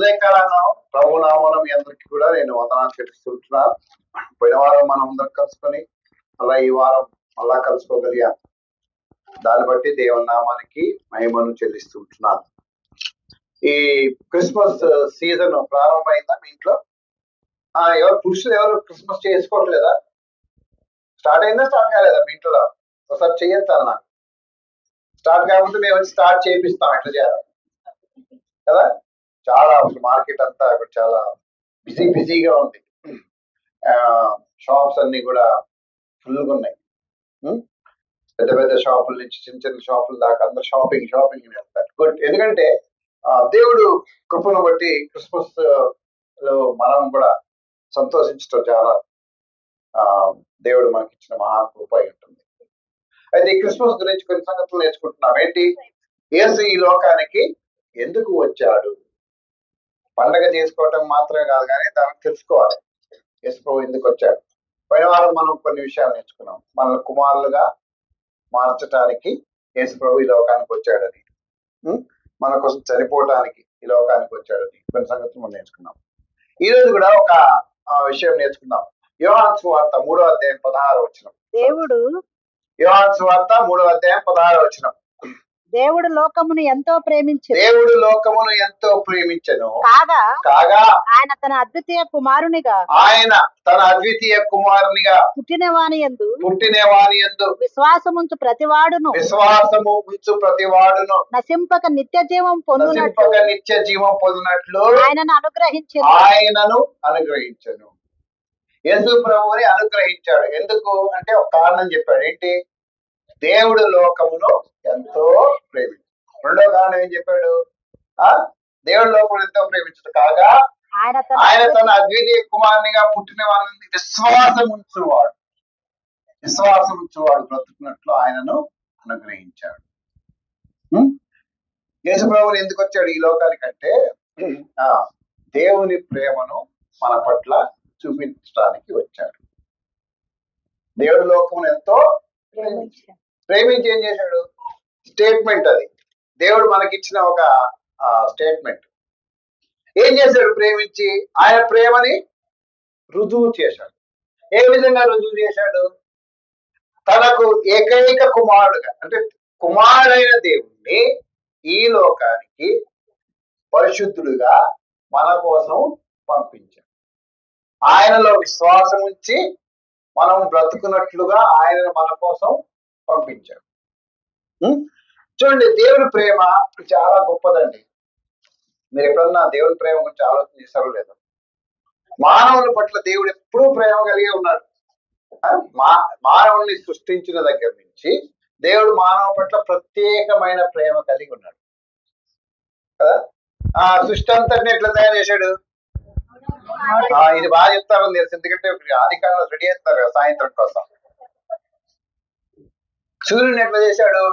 ఉదయకాలం ప్రభు నామమున మీ అందరికీ కూడా నేను వందనాలు తెలుస్తుంటున్నాను. పోయిన వారం మనం అందరం కలుసుకొని అలా ఈ వారం అలా కలుసుకోగలిగాం. దాన్ని బట్టి దేవుని నామానికి మహిమను చెల్లిస్తుంటున్నాను. ఈ క్రిస్మస్ సీజన్ ప్రారంభమైందా మీ ఇంట్లో? ఎవరు పురుషులు ఎవరు క్రిస్మస్ చేసుకోవట్లేదా? స్టార్ట్ అయిందా స్టార్ట్ కాలేదా మీ ఇంట్లో? ఒకసారి చెయ్యొద్దాను నాకు. స్టార్ట్ కాకపోతే మేము వచ్చి స్టార్ట్ చేపిస్తాం. ఎట్లా చేయాలి కదా? చాలా మార్కెట్ అంతా చాలా బిజీగా ఉంది. షాప్స్ అన్ని కూడా ఫుల్గా ఉన్నాయి. పెద్ద పెద్ద షాపుల నుంచి చిన్న చిన్న షాపుల దాకా అందరు షాపింగ్ వెళ్తారు. గుడ్. ఎందుకంటే దేవుడు కృపను బట్టి క్రిస్మస్ లో మనం కూడా సంతోషించడం చాలా దేవుడు మనకి ఇచ్చిన మహాకృప అయి ఉంటుంది. అయితే ఈ క్రిస్మస్ గురించి కొన్ని సంగతులు నేర్చుకుంటున్నాం. ఏంటి? యేసు ఈ లోకానికి ఎందుకు వచ్చాడు? పండగ చేసుకోవటం మాత్రమే కాదు, కానీ దాన్ని తెలుసుకోవాలి. యేసు ప్రభు ఎందుకు వచ్చాడు? పోయిన వారం మనం కొన్ని విషయాలు నేర్చుకున్నాం. మనల్ని కుమారులుగా మార్చడానికి యేసు ప్రభు ఈ లోకానికి వచ్చాడని, మన కోసం చనిపోవటానికి ఈ లోకానికి వచ్చాడని కొన్ని సంగతులు మనం నేర్చుకున్నాం. ఈ రోజు కూడా ఒక విషయం నేర్చుకున్నాం. యోహాను సువార్త 3వ అధ్యాయం 16వ వచనం. యోహాను సువార్త 3వ అధ్యాయం 16వ వచనం. దేవుడు లోకమును ఎంతో ప్రేమించెను కాగా ఆయన తన అద్వితీయ కుమారునిగా పుట్టినవాని యందు విశ్వాసముంచు ప్రతివాడును నశింపక నిత్య జీవం పొందునట్లు ఆయనను అనుగ్రహించెను. యేసు ప్రభువుని అనుగ్రహించాడు. ఎందుకు అంటే ఒక కారణం చెప్పాడు. ఏంటి? దేవుడు లోకమును ఎంతో ప్రేమించాడు. రెండో కారణం ఏం చెప్పాడు? దేవుడు లోకమును ఎంతో ప్రేమించాడు. కాగా ఆయన తన అద్వితీయ కుమారునిగా పుట్టిన వాళ్ళని విశ్వాసం ఉంచువాడు బ్రతుకున్నట్లు ఆయనను అనుగ్రహించాడు. యేసు ప్రభువు ఎందుకు వచ్చాడు ఈ లోకానికంటే దేవుని ప్రేమను మన పట్ల చూపించడానికి వచ్చాడు. దేవుడు లోకమును ఎంతో ప్రేమించి ఏం చేశాడు? స్టేట్మెంట్ అది. దేవుడు మనకిచ్చిన ఒక స్టేట్మెంట్. ఏం చేశాడు? ప్రేమించి ఆయన ప్రేమని రుజువు చేశాడు. ఏ విధంగా రుజువు చేశాడు? తనకు ఏకైక కుమారుడుగా, అంటే కుమారుడైన దేవుణ్ణి ఈ లోకానికి పరిశుద్ధుడుగా మన కోసం పంపించాడు. ఆయనలో విశ్వాసం ఉంచి మనం బ్రతుకున్నట్లుగా ఆయనను మన కోసం పంపించాడు. చూడండి, దేవుని ప్రేమ చాలా గొప్పదండి. మీరు ఎప్పుడన్నా దేవుని ప్రేమ గురించి ఆలోచన చేశారో లేదో? మానవుల పట్ల దేవుడు ఎప్పుడూ ప్రేమ కలిగి ఉన్నాడు. మానవుల్ని సృష్టించిన దగ్గర నుంచి దేవుడు మానవ పట్ల ప్రత్యేకమైన ప్రేమ కలిగి ఉన్నాడు కదా. సృష్టి అంతటిని ఎట్లా తయారు చేశాడు? ఇది బాగా చెప్తారని తెలుసు, ఎందుకంటే ఆదికాలంలో రెడీ చేస్తారు కదా సాయంత్రం కోసం. సూర్యుని ఎట్లా చేశాడు?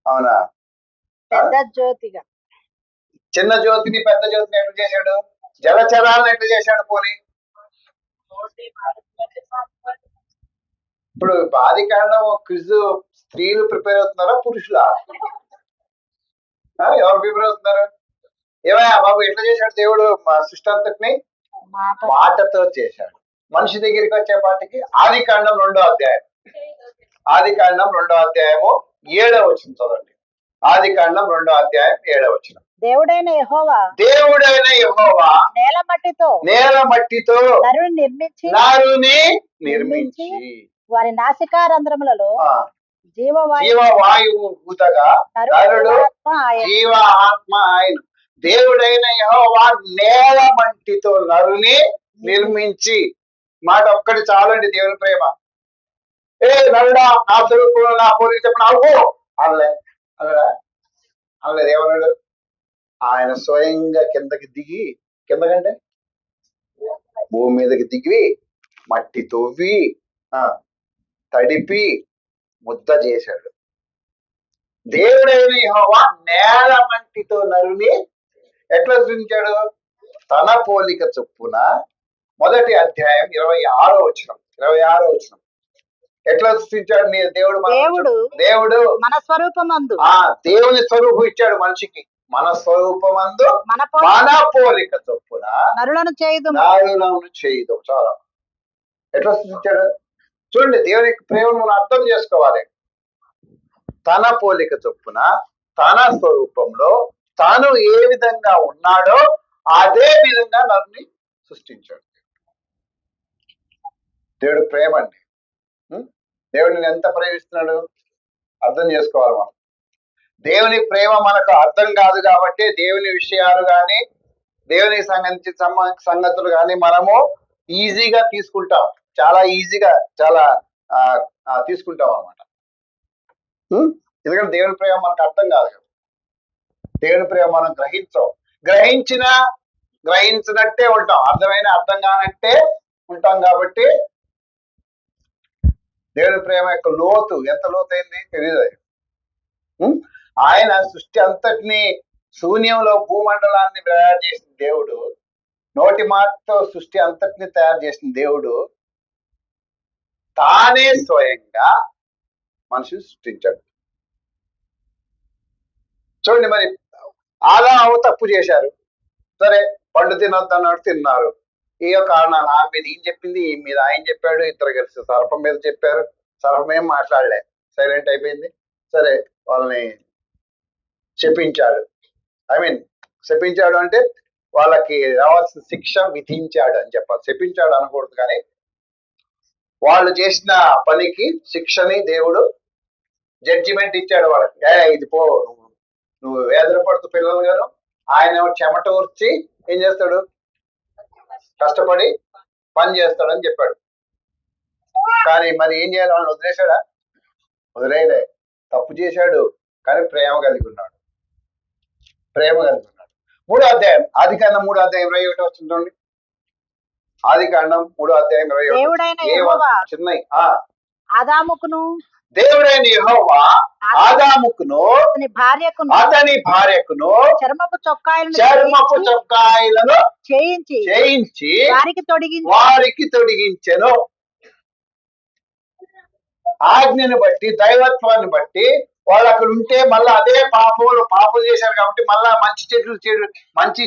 అవునా? చిన్న జ్యోతిని పెద్ద జ్యోతిని ఎట్లా చేశాడు? జలచరాలను ఎట్లా చేశాడు? పోనీ ఇప్పుడు ఆదికాండం క్విజ్ స్త్రీలు ప్రిపేర్ అవుతున్నారా పురుషులా? ఎవరు ప్రిపేర్ అవుతున్నారు? ఏమయ్యా బాబు, ఎట్లా చేశాడు దేవుడు సృష్టి అంతటిని? మాటతో చేశాడు. మనిషి దగ్గరికి వచ్చేపాటికి ఆదికాండం 2వ అధ్యాయం 7వ వచనం చదవండి. ఆదికాండం 2వ అధ్యాయం 7వ వచనం. దేవుడైన యెహోవా నేల మట్టితో నరుని నిర్మించి వారి నాసికారంధ్రములలో జీవవాయువు ఊదగా నరుడు జీవ ఆత్మ ఆయన. దేవుడైన యెహోవా నేల మట్టితో నరుని నిర్మించి. మాట ఒక్కటి చాలండి దేవుని ప్రేమ. నరుడా నా స్వరూపంలో నా పోలిక చెప్పిన అనలేదు. ఏమన్నాడు? ఆయన స్వయంగా కిందకి దిగి, కిందకంటే భూమి మీదకి దిగి మట్టి తవ్వి తడిపి ముద్ద చేశాడు. దేవుడైన యెహోవా నేల మట్టితో నరుని ఎట్లా సృష్టించాడు? తన పోలిక చొప్పున. 1వ అధ్యాయం 26వ వచనం. ఎట్లా సృష్టించాడు దేవుడు? మన స్వరూపమందు దేవుని స్వరూపం ఇచ్చాడు మనిషికి. మన స్వరూపమందు మన మన పోలిక చొప్పున నరులను చేయదు నాలుగులను చేయదు. చాలా ఎట్లా సృష్టించాడు చూడండి. దేవుని యొక్క ప్రేమను మనం అర్థం చేసుకోవాలి. తన పోలిక చొప్పున తన స్వరూపంలో తాను ఏ విధంగా ఉన్నాడో అదే విధంగా నన్ను సృష్టించాడు. దేవుడు ప్రేమ అండి. దేవుడిని ఎంత ప్రేమిస్తున్నాడు అర్థం చేసుకోవాలి మనం. దేవుని ప్రేమ మనకు అర్థం కాదు కాబట్టి దేవుని విషయాలు కానీ దేవునికి సంబంధించిన సంగతులు కానీ మనము ఈజీగా తీసుకుంటాం. చాలా ఈజీగా చాలా తీసుకుంటాం అనమాట. ఎందుకంటే దేవుని ప్రేమ మనకు అర్థం కాదు కదా. దేవుని ప్రేమ మనం గ్రహించినట్టే ఉంటాం, అర్థం కానట్టే ఉంటాం. కాబట్టి దేవుని ప్రేమ యొక్క లోతు ఎంత లోతైంది తెలియదు. ఆయన సృష్టి అంతటిని శూన్యంలో భూమండలాన్ని తయారు చేసిన దేవుడు, నోటి మాటతో సృష్టి అంతటిని తయారు చేసిన దేవుడు తానే స్వయంగా మనిషిని సృష్టించాడు. చూడండి, మరి ఆదాము తప్పు చేశారు, సరే పండు తినొద్దు అన్నాడు, తిన్నారు. ఏయో కారణాలు ఆ మీద ఈయన చెప్పింది, ఈ మీద ఆయన చెప్పాడు, ఇద్దరు కలిసి సర్పం మీద చెప్పారు. సర్పం ఏం మాట్లాడలే, సైలెంట్ అయిపోయింది. సరే వాళ్ళని శపించాడు. శపించాడు అంటే వాళ్ళకి రావాల్సిన శిక్ష విధించాడు అని చెప్పాలి. శపించాడు అనకూడదు, కానీ వాళ్ళు చేసిన పనికి శిక్షని దేవుడు జడ్జిమెంట్ ఇచ్చాడు వాళ్ళకి. ఇది పో, నువ్వు వేదన పడుతూ పిల్లలు గారు. ఆయన చెమట ఊర్చి ఏం చేస్తాడు, కష్టపడి పని చేస్తాడని చెప్పాడు. కానీ మరి ఏం చేయాలి, వాళ్ళని వదిలేశాడా? వదిలేయలే. తప్పు చేశాడు, కానీ ప్రేమ కలిగి ఉన్నాడు. 3వ అధ్యాయం ఆదికాండం 3వ అధ్యాయం 21 వస్తుంది. ఆదికాండం 3వ అధ్యాయం 21 చిన్నవి. దేవుడైన యెహోవా ఆదాముకును అతని భార్యకును చర్మపు చొక్కాయలను చేయించి వారికి తొడిగించెను. ఆజ్ఞను బట్టి, దైవత్వాన్ని బట్టి వాళ్ళు అక్కడ ఉంటే మళ్ళీ అదే పాపం చేశారు కాబట్టి మళ్ళా మంచి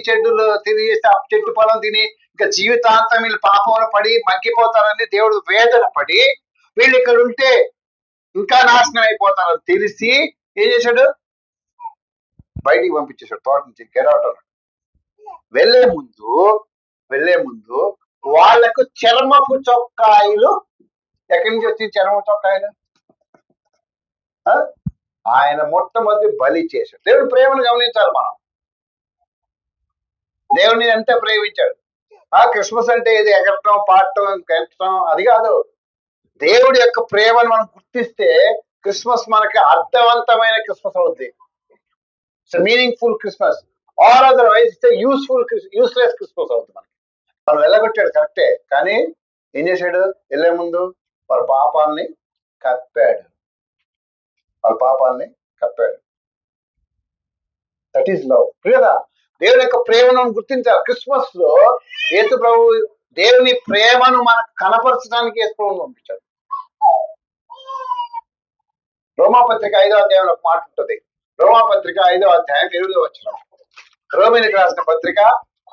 చెడ్డులు తిరిగేసి ఆ చెట్టు పొలం తిని ఇంకా జీవితాంతం వీళ్ళు పాపంలో పడి మగ్గిపోతారని దేవుడు వేదన పడి వీళ్ళు ఇక్కడ ఉంటే ఇంకా నాశనం అయిపోతారని తెలిసి ఏం చేశాడు, బయటికి పంపించేశాడు తోట నుంచి. గెడవట్ అన్నాడు. వెళ్లే ముందు వాళ్లకు చర్మపు చొక్కాయలు, ఎక్కడి నుంచి వచ్చి చర్మపు చొక్కాయలు? ఆయన మొట్టమొదటి బలి చేశాడు. దేవుడి ప్రేమను గమనించాలి మనం. దేవుడిని ఎంత ప్రేమించాడు. క్రిస్మస్ అంటే ఇది ఎగరటం, పాడటం, కట్టడం అది కాదు. దేవుడి యొక్క ప్రేమను మనం గుర్తిస్తే క్రిస్మస్ మనకి అర్థవంతమైన క్రిస్మస్ అవుద్ది. It's meaningful Christmas. Or otherwise it's useless Christmas అవుతుంది మనకి. మనం వెళ్ళగొట్టాడు కరెక్టే, కానీ ఏం చేశాడు? వెళ్ళే ముందు వాళ్ళ పాపాలని కప్పాడు. That is love. కదా, దేవుని యొక్క ప్రేమను గుర్తించాలి. క్రిస్మస్ లో యేసు ప్రభు దేవుని ప్రేమను మనకు కనపరచడానికి యేసు ప్రభువును పంపించాడు. రోమాపత్రిక 5వ అధ్యాయంలో ఒక మాట ఉంటుంది. రోమాపత్రిక 5వ అధ్యాయం 8వ వచనం. రోమిలకు రాసిన పత్రిక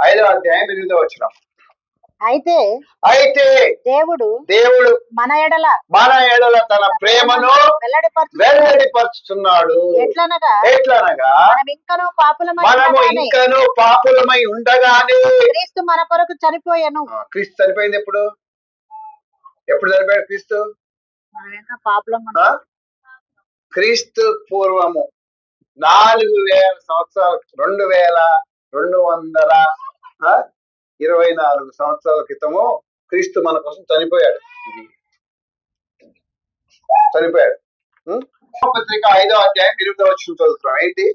5వ అధ్యాయం 8వ వచనం. అయితే దేవుడు మన ఎడల తన ప్రేమను వెల్లడిపరుచుతున్నాడు. ఎట్లనగా మనము ఇంకను పాపులమై ఉండగానే క్రీస్తు మన కొరకు చనిపోయాను. క్రీస్తు చనిపోయింది ఎప్పుడు చనిపోయాడు క్రీస్తు? క్రీస్తు పూర్వము 4000 సంవత్సరాలు, 2224 సంవత్సరాల క్రితము క్రీస్తు మన కోసం చనిపోయాడు. పత్రిక 5వ అధ్యాయం 8వ వచనం చదువుతున్నాం. ఏంటి?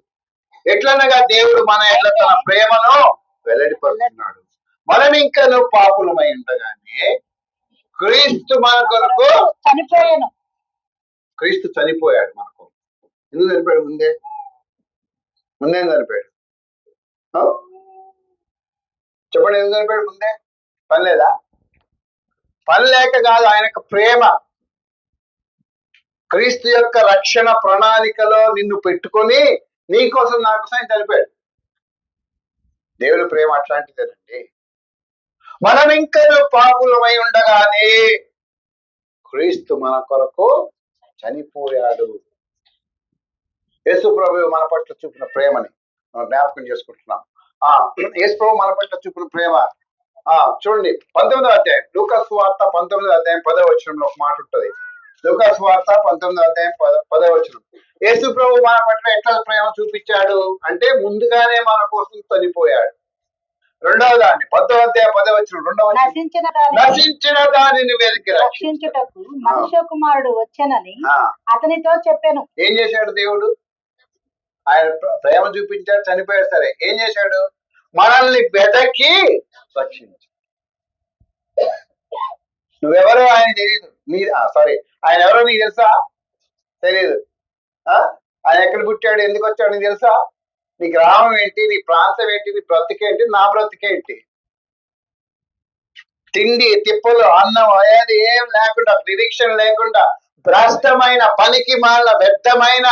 ఎట్లనగా దేవుడు మన ఎడల తన ప్రేమను వెల్లడిపరుచున్నాడు. మనం ఇంకను పాపులమై ఉండగానే క్రీస్తు మన కొరకు చనిపోయాను. క్రీస్తు చనిపోయాడు మనకు. ఎందుకు చనిపోయాడు? ముందేం చనిపోయాడు? చెప్పండి, ఎందుకు చనిపోయాడు? ముందే పని లేదా? పని లేక కాదు, ఆయన యొక్క ప్రేమ. క్రీస్తు యొక్క రక్షణ ప్రణాళికలో నిన్ను పెట్టుకొని నీ కోసం నా కోసం ఆయన చనిపోయాడు. దేవుని ప్రేమ అట్లాంటిదేనండి. మనం ఇంకనూ పాపులమై ఉండగానే క్రీస్తు మన కొరకు చనిపోయాడు. యేసు ప్రభువు మన పట్ల చూపిన ప్రేమని మనం జ్ఞాపకం చేసుకుంటున్నాం. యేసు ప్రభు మన పట్ల చూపిన ప్రేమ చూడండి 19వ అధ్యాయం లూకా సువార్త 19వ అధ్యాయం 10వ వచనంలో ఒక మాట ఉంటుంది. లూకా సువార్త 19వ అధ్యాయం 10వ వచనం. యేసు ప్రభు మన పట్ల ఎట్లా ప్రేమ చూపించాడు అంటే ముందుగానే మన కోసం చనిపోయాడు. రెండవ దాన్ని 10వ అధ్యాయం 10వ వచనం రెండవ నశించిన దానిని వెతికి రక్షించుటకు మనుష్య కుమారుడు వచ్చానని అతనితో చెప్పాను. ఏం చేశాడు దేవుడు? ఆయన ప్రేమ చూపించాడు, చనిపోయాడు. సరే, ఏం చేశాడు? మనల్ని వెతకి రక్షించు. నువ్వెవరో ఆయన తెలియదు, ఆయన ఎవరో నీకు తెలుసా? తెలియదు. ఆయన ఎక్కడ పుట్టాడు, ఎందుకు వచ్చాడు నీకు తెలుసా? నీ గ్రామం ఏంటి, నీ ప్రాంతం ఏంటి, నీ బ్రతికేంటి, నా బ్రతికేంటి? తిండి తిప్పలు అన్నం అనేది ఏం లేకుండా, నిరీక్షణ లేకుండా, భ్రష్టమైన పనికి మాల వ్యర్థమైన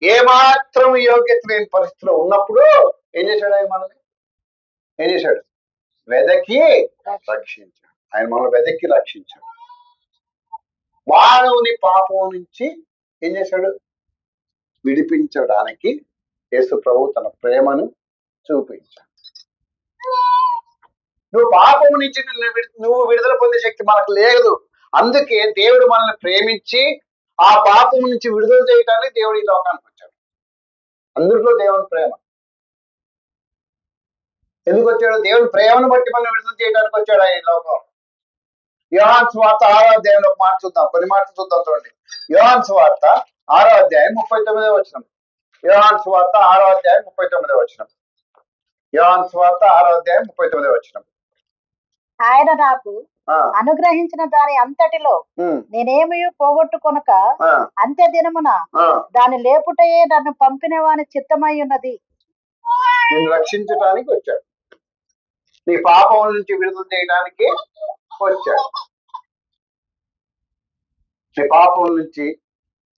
ఏమాత్రం యోగ్యత లేని పరిస్థితిలో ఉన్నప్పుడు ఏం చేశాడు? ఆయన మనల్ని ఏం చేశాడు? వెదకి రక్షించాడు. ఆయన మనల్ని వెదకి రక్షించాడు. మానవుని పాపం నుంచి ఏం చేశాడు? విడిపించడానికి యేసు ప్రభు తన ప్రేమను చూపించాడు. నువ్వు పాపం నుంచి నువ్వు విడుదల పొందే శక్తి మనకు లేదు. అందుకే దేవుడు మనల్ని ప్రేమించి ఆ పాపం నుంచి విడుదల చేయడానికి దేవుడు ఈ లోకానికి వచ్చాడు. అందులో దేవుని ప్రేమ. ఎందుకు వచ్చాడు? దేవుని ప్రేమను బట్టి మనం విడుదల చేయడానికి వచ్చాడు ఆయన ఈ లోకం. యోహాను సువార్త 6వ అధ్యాయంలో ఒక మాట చూద్దాం, కొన్ని మాటలు చూద్దాం. చూడండి, యోహాను సువార్త 6వ అధ్యాయం 39వ వచనం. యోహాను సువార్త 6వ అధ్యాయం 39వ వచనం. యోహాను సువార్త 6వ అధ్యాయం 39వ వచనం. ఆయన నాకు అనుగ్రహించిన దాని అంతటిలో నేనేమీ పోగొట్టుకొనక అంత్య దినమున దాని లేపుటయే నన్ను పంపిన వాని చిత్తమై ఉన్నది. నేను రక్షించడానికి వచ్చాడు. నీ పాపం నుంచి విడుదల చేయడానికి వచ్చాడు. నీ పాపం నుంచి,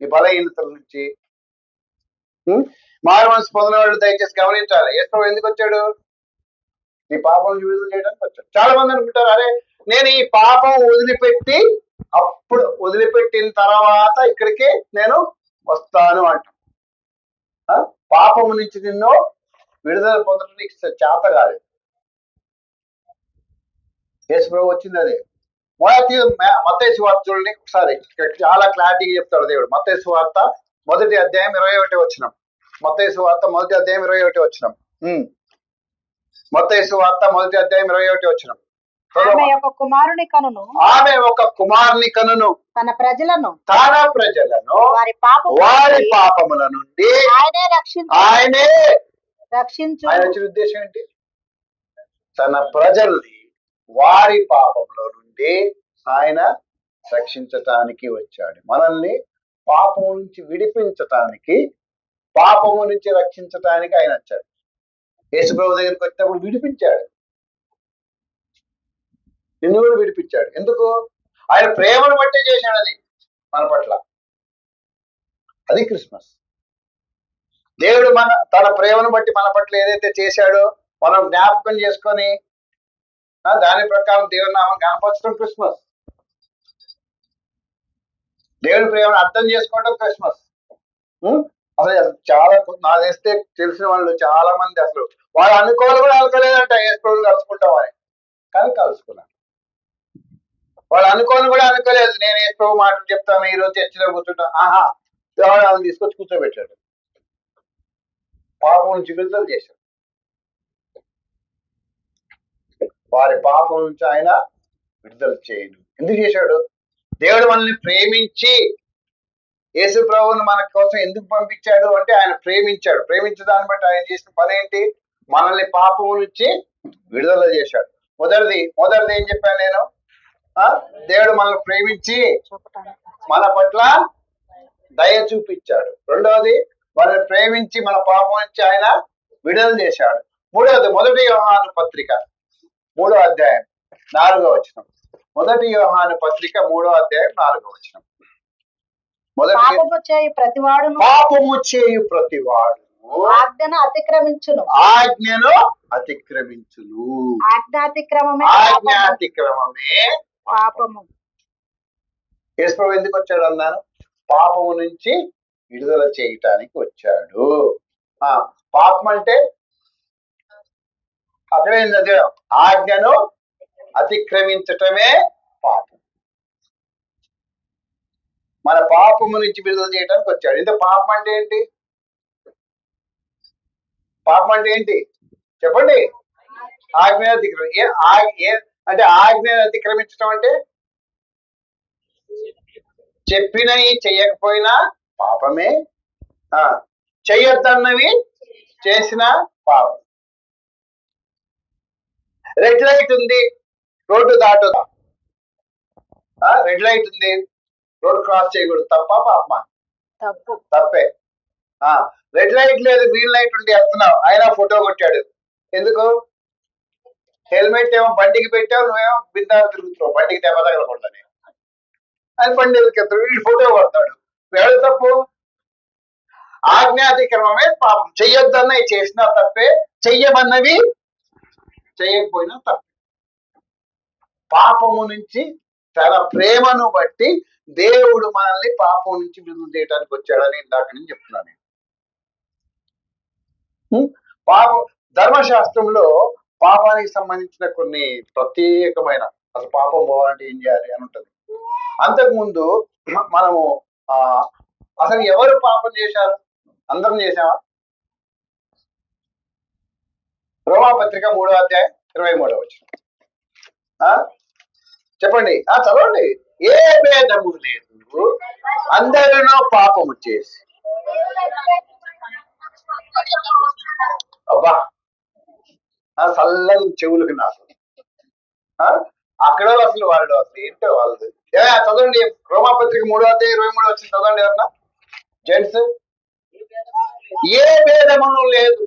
నీ బలహీనతల నుంచి మారు మనసు పొందిన వాళ్ళు దయచేసి గమనించాలి. యేసు ఎందుకు వచ్చాడు? నీ పాపం విడుదల చేయడానికి వచ్చాడు. చాలా మంది అనుకుంటారు, అరే నేను ఈ పాపం వదిలిపెట్టిన తర్వాత ఇక్కడికి నేను వస్తాను అంటాం. పాపము నుంచి నిన్ను విడుదల పొందడం నీకు చేత కాలేదు. యేసు ప్రభు వచ్చింది అదే. మత్తయి సువార్త చూడండి ఒకసారి, చాలా క్లారిటీగా చెప్తాడు దేవుడు. మత్తయి సువార్త 1వ అధ్యాయం 21వ వచనం. మత్తయి సువార్త 1వ అధ్యాయం 21వ వచనం. మత్తయి సువార్త 1వ అధ్యాయం 21వ వచనం. ఆమె ఒక కుమారుని కనును తన ప్రజలను వారి పాపముల నుండి ఆయనే రక్షించు. ఆయన వచ్చిన ఉద్దేశం ఏంటి? తన ప్రజల్ని వారి పాపముల నుండి ఆయన రక్షించటానికి వచ్చాడు. మనల్ని పాపము నుంచి విడిపించటానికి, పాపము నుంచి రక్షించటానికి ఆయన వచ్చాడు. యేసు ప్రభు దగ్గరికి వచ్చినప్పుడు విడిపించాడు, నిన్ను కూడా విడిపించాడు. ఎందుకు? ఆయన ప్రేమను బట్టే చేశాడు అది మన పట్ల. అది క్రిస్మస్. దేవుడు తన ప్రేమను బట్టి మన పట్ల ఏదైతే చేశాడో మనం జ్ఞాపకం చేసుకొని దాని ప్రకారం దేవుని నామం కనపరచడం క్రిస్మస్. దేవుని ప్రేమను అర్థం చేసుకోవడం క్రిస్మస్. అసలు చాలా నాకు తెస్తే తెలిసిన వాళ్ళు చాలా మంది అసలు వాళ్ళు అనుకోవాలి కూడా అనుకోలేదంట యేసు ప్రభువుని కలుసుకుంటామని, కానీ కలుసుకున్నాను. వాళ్ళు అనుకోని కూడా అనుకోలేదు, నేను యేసు ప్రభు మాటలు చెప్తాను, ఈరోజు చర్చిలో కూర్చుంటా. దేవుడు తీసుకొచ్చి కూర్చోబెట్టాడు, పాపం నుంచి విడుదల చేశాడు. వారి పాపం నుంచి ఆయన విడుదల చేయడు. ఎందుకు చేశాడు? దేవుడు మనల్ని ప్రేమించి యేసు ప్రభువును మన కోసం ఎందుకు పంపించాడు అంటే ఆయన ప్రేమించాడు. ప్రేమించడాన్ని బట్టి ఆయన చేసిన పని ఏంటి? మనల్ని పాపం నుంచి విడుదల చేశాడు. మొదటిది ఏం చెప్పాను నేను? దేవుడు మనల్ని ప్రేమించి మన పట్ల దయ చూపించాడు. రెండవది, మనల్ని ప్రేమించి మన పాపం నుంచి ఆయన విడుదల చేశాడు. మూడవది, 1 యోహాను పత్రిక 3వ అధ్యాయం 4వ వచనం. 1 యోహాను పత్రిక 3వ అధ్యాయం 4వ వచనం. పాపము చేయు ప్రతివాడు ఆజ్ఞను అతిక్రమించును. ఆజ్ఞను అతిక్రమించును. ఆజ్ఞాతిక్రమమే ఆజ్ఞాతిక్రమమే పాపము. యేసు ఎందుకు వచ్చాడు అన్నాను? పాపము నుంచి విడుదల చేయటానికి వచ్చాడు. పాపం అంటే అక్కడే ఆజ్ఞను అతిక్రమించటమే పాపం. మన పాపము నుంచి విడుదల చేయడానికి వచ్చాడు. ఇంత పాపం అంటే ఏంటి? పాపం అంటే ఏంటి చెప్పండి? ఆజ్ఞ అంటే ఆజ్ఞ అతిక్రమించడం అంటే చెప్పినవి చెయ్యకపోయినా పాపమే, చెయ్యొద్దన్నవి చేసిన పాపం. రెడ్ లైట్ ఉంది, రోడ్డు దాటుదా? రెడ్ లైట్ ఉంది, రోడ్డు క్రాస్ చేయకూడదు. తప్ప పాపమా? తప్పే. రెడ్ లైట్ లేదు, గ్రీన్ లైట్ ఉండి వస్తున్నావు, ఆయన ఫోటో కొట్టాడు. ఎందుకు? హెల్మెట్ ఏమో బండికి పెట్టావు, నువ్వేమో బిందా తిరుగుతున్నావు, బండికి దెబ్బ తగలకూడదని. ఆయన బండి ఎదురుకెళ్తాడు, వీడు ఫోటో కొడతాడు. ఎవరు తప్పు? ఆజ్ఞాతిక్రమమే పాపం. చెయ్యొద్దన్నవి చేసినా తప్పే, చెయ్యమన్నవి చెయ్యకపోయినా తప్పే. పాపము నుంచి తన ప్రేమను బట్టి దేవుడు మనల్ని పాపం నుంచి విడుదల చేయడానికి వచ్చాడని ఇందాక నేను చెప్తున్నాను. పాపం ధర్మశాస్త్రంలో పాపానికి సంబంధించిన కొన్ని ప్రత్యేకమైన, అసలు పాపం పోవాలంటే ఏం చేయాలి అని ఉంటుంది. అంతకుముందు మనము అసలు ఎవరు పాపం చేశారు? అందరం చేశామా? రోమాపత్రిక 3వ అధ్యాయం 23వ వచనం చెప్పండి, చదవండి. ఏ భేదము లేదు, అందరిలో పాపము చేసి. అబ్బా, చల్లని చెవులకు నాకు. అక్కడ అసలు వాళ్ళు అసలు ఏంటో వాళ్ళది. చదవండి, రోమాపత్రిక 3వ అధ్యాయం 23వ వచనం చదవండి ఎవరన్నా జెంట్స్. ఏ భేదమును లేదు,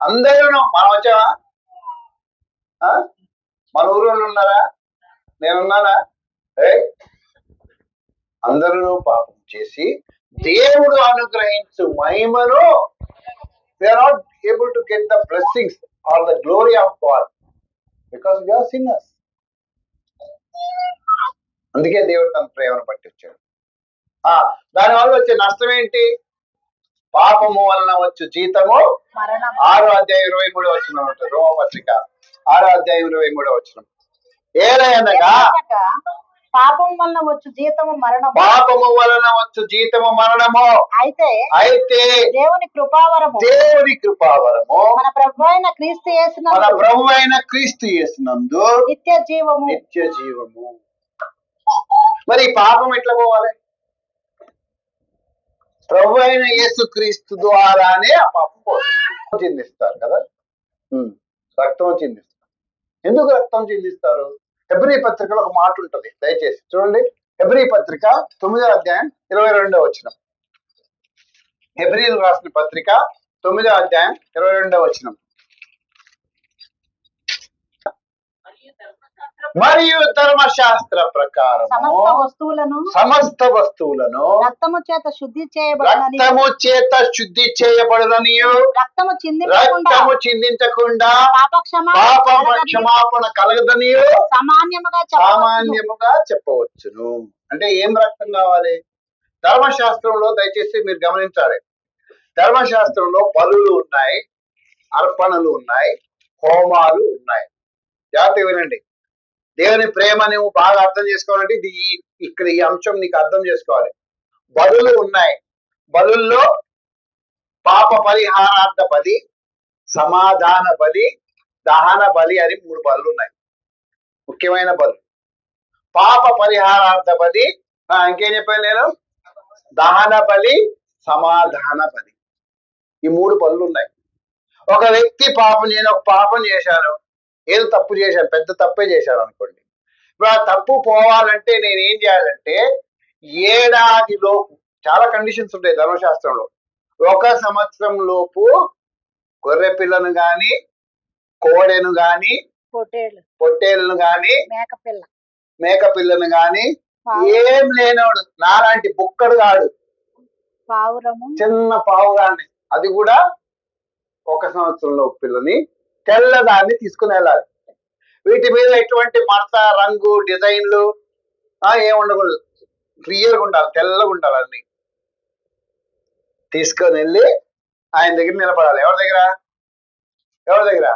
అందరూ. మనం వచ్చావా? మన ఊరు ఉన్నారా? నేనున్నానా? అందరూ పాపం చేసి దేవుడు అనుగ్రహించు మహిమను, we are not able to get the blessings or the glory of God because we are sinners. అందుకే దేవుడు తన ప్రేమను బట్టి వచ్చాడు. దానివల్ల వచ్చే నష్టం ఏంటి? పాపము వలన వచ్చు జీతము 6వ అధ్యాయం 23వ వచనం ఉంటుంది. రోమపత్రిక 6వ అధ్యాయం 23వ వచనం. ఏలయనగా పాపం వలన వచ్చు జీతము మరణము. పాపము వలన వచ్చు జీతము మరణము. అయితే దేవుని కృపావరము మన ప్రభువైన క్రీస్తు యేసునందు నిత్య జీవము. మరి పాపం ఎట్లా పోవాలి? ప్రభు అయిన యేసు క్రీస్తు ద్వారానే ఆ పాపం పోతుంది. చిందిస్తారు కదా, రక్తం చిందిస్తారు. ఎందుకు రక్తం చిందిస్తారు? హెబ్రీ పత్రికలో ఒక మాట ఉంటుంది, దయచేసి చూడండి. హెబ్రీ పత్రిక 9వ అధ్యాయం 22వ వచనం. హెబ్రీలు రాసిన పత్రిక 9వ అధ్యాయం 22వ వచనం. మరియు ధర్మశాస్త్ర ప్రకారం సమస్త వస్తువులను రక్తము చేత శుద్ధి చేయబడుననియు, రక్తము చిందించకుండా పాప క్షమాపణ కలగదనియు సామాన్యముగా చెప్పవచ్చును. అంటే ఏం రక్తం కావాలి? ధర్మశాస్త్రంలో దయచేసి మీరు గమనించాలి. ధర్మశాస్త్రంలో బలులు ఉన్నాయి, అర్పణలు ఉన్నాయి, హోమాలు ఉన్నాయి. జాగ్రత్త వినండి. దేవుని ప్రేమ నువ్వు బాగా అర్థం చేసుకోవాలంటే ఇక్కడ ఈ అంశం నీకు అర్థం చేసుకోవాలి. బలులు ఉన్నాయి. బలుల్లో పాప పరిహారార్థ బలి, సమాధాన బలి, దహన బలి అని 3 బలులు ఉన్నాయి. ముఖ్యమైన బలు పాప పరిహారార్థ బలి, ఇంకేం చెప్పాను నేను? దహన బలి, సమాధాన బలి. ఈ 3 బలులు ఉన్నాయి. ఒక వ్యక్తి నేను ఒక పాపం చేశాను, ఏదో తప్పు చేశాను, పెద్ద తప్పే చేశాను అనుకోండి. ఇప్పుడు ఆ తప్పు పోవాలంటే నేను ఏం చేయాలంటే, ఏడాది లోపు, చాలా కండిషన్స్ ఉంటాయి ధర్మశాస్త్రంలో, 1 సంవత్సరం లోపు గొర్రె పిల్లను గాని, కోడెను గాని, పొట్టేళ్ళను గాని, మేక పిల్లను గాని, ఏం లేనోడు నాలాంటి బుక్కడు కాడు, పావురము చిన్న పావురాన్ని, అది కూడా 1 సంవత్సరంలో పిల్లని, తెల్లదాన్ని తీసుకుని వెళ్ళాలి. వీటి మీద ఎటువంటి మడత, రంగు, డిజైన్లు ఏం ఉండకూడదు. క్లియర్గా ఉండాలి, తెల్లగా ఉండాలి. అన్ని తీసుకొని వెళ్ళి ఆయన దగ్గర నిలబడాలి. ఎవరి దగ్గర?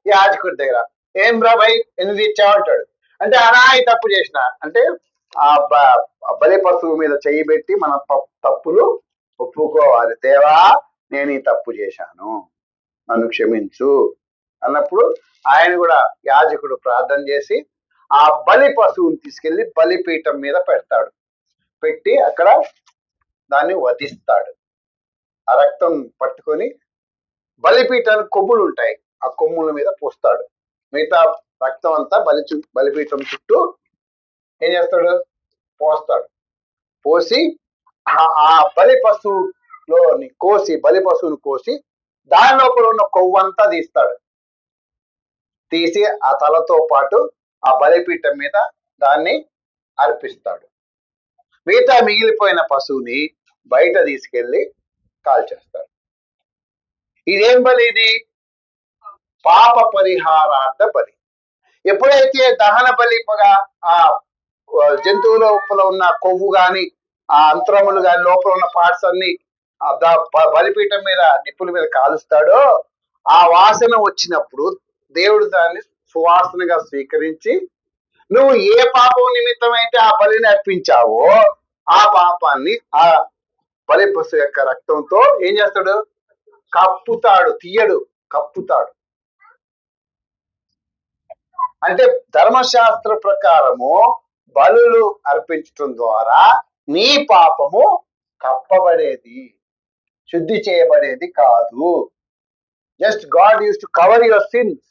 యాజకుడి దగ్గర. ఏం రాబాయ్ ఎందుకు ఇచ్చావంటాడు. అంటే అనాయి తప్పు చేసిన అంటే ఆ బలి పశువు మీద చెయ్యి పెట్టి మన తప్పులు ఒప్పుకోవాలి. దేవా, నేను ఈ తప్పు చేశాను, నన్ను క్షమించు అన్నప్పుడు ఆయన కూడా, యాజకుడు ప్రార్థన చేసి ఆ బలి పశువుని తీసుకెళ్లి బలిపీఠం మీద పెడతాడు. పెట్టి అక్కడ దాన్ని వధిస్తాడు. ఆ రక్తం పట్టుకొని బలిపీఠానికి కొమ్ములు ఉంటాయి, ఆ కొమ్ముల మీద పోస్తాడు. మిగతా రక్తం అంతా బలిపీఠం చుట్టూ ఏం చేస్తాడు? పోస్తాడు. పోసి ఆ బలి పశువుని కోసి దాని లోపల ఉన్న కొవ్వంతా తీస్తాడు. తీసి ఆ తలతో పాటు ఆ బలిపీఠం మీద దాన్ని అర్పిస్తాడు. మిగతా మిగిలిపోయిన పశువుని బయట తీసుకెళ్లి కాల్చేస్తాడు. ఇదేం బలి? ఇది పాప పరిహారార్థ బలి. ఎప్పుడైతే దహన బలిగా ఆ జంతువు లోపల ఉన్న కొవ్వు గాని, ఆ అంతరములు గాని, లోపల ఉన్న పార్ట్స్ అన్ని బలిపీఠం మీద నిప్పుల మీద కాలుస్తాడో, ఆ వాసన వచ్చినప్పుడు దేవుడు దాన్ని సువాసనగా స్వీకరించి, నువ్వు ఏ పాపం నిమిత్తం అయితే ఆ బలిని అర్పించావో ఆ పాపాన్ని ఆ బలి పశువు యొక్క రక్తంతో ఏం చేస్తాడు? కప్పుతాడు. తీయడు, కప్పుతాడు. అంటే ధర్మశాస్త్ర ప్రకారము బలులు అర్పించడం ద్వారా నీ పాపము కప్పబడేది, శుద్ధి చేయబడేది కాదు. Just God use to cover your sins.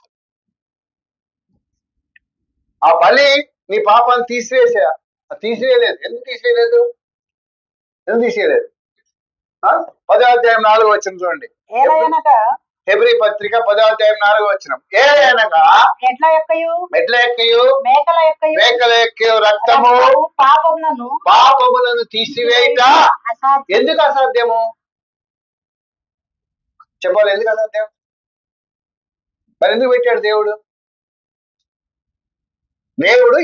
ఆ బలి నీ పాపాన్ని తీసివేయలేదు. ఎందుకు తీసివేయలేదు? 10వ అధ్యాయం 4వ వచనం చూడండి. హెబ్రీ పత్రిక 10వ అధ్యాయం 4వ వచనం. ఏలయనగా ఎడ్ల యొక్కయు మేకల యొక్కయు రక్తము పాపములను తీసివేయట ఎందుకు అసాధ్యము? చెప్పాలి, ఎందుకు అసాధ్యం? మరి ఎందుకు పెట్టాడు దేవుడు?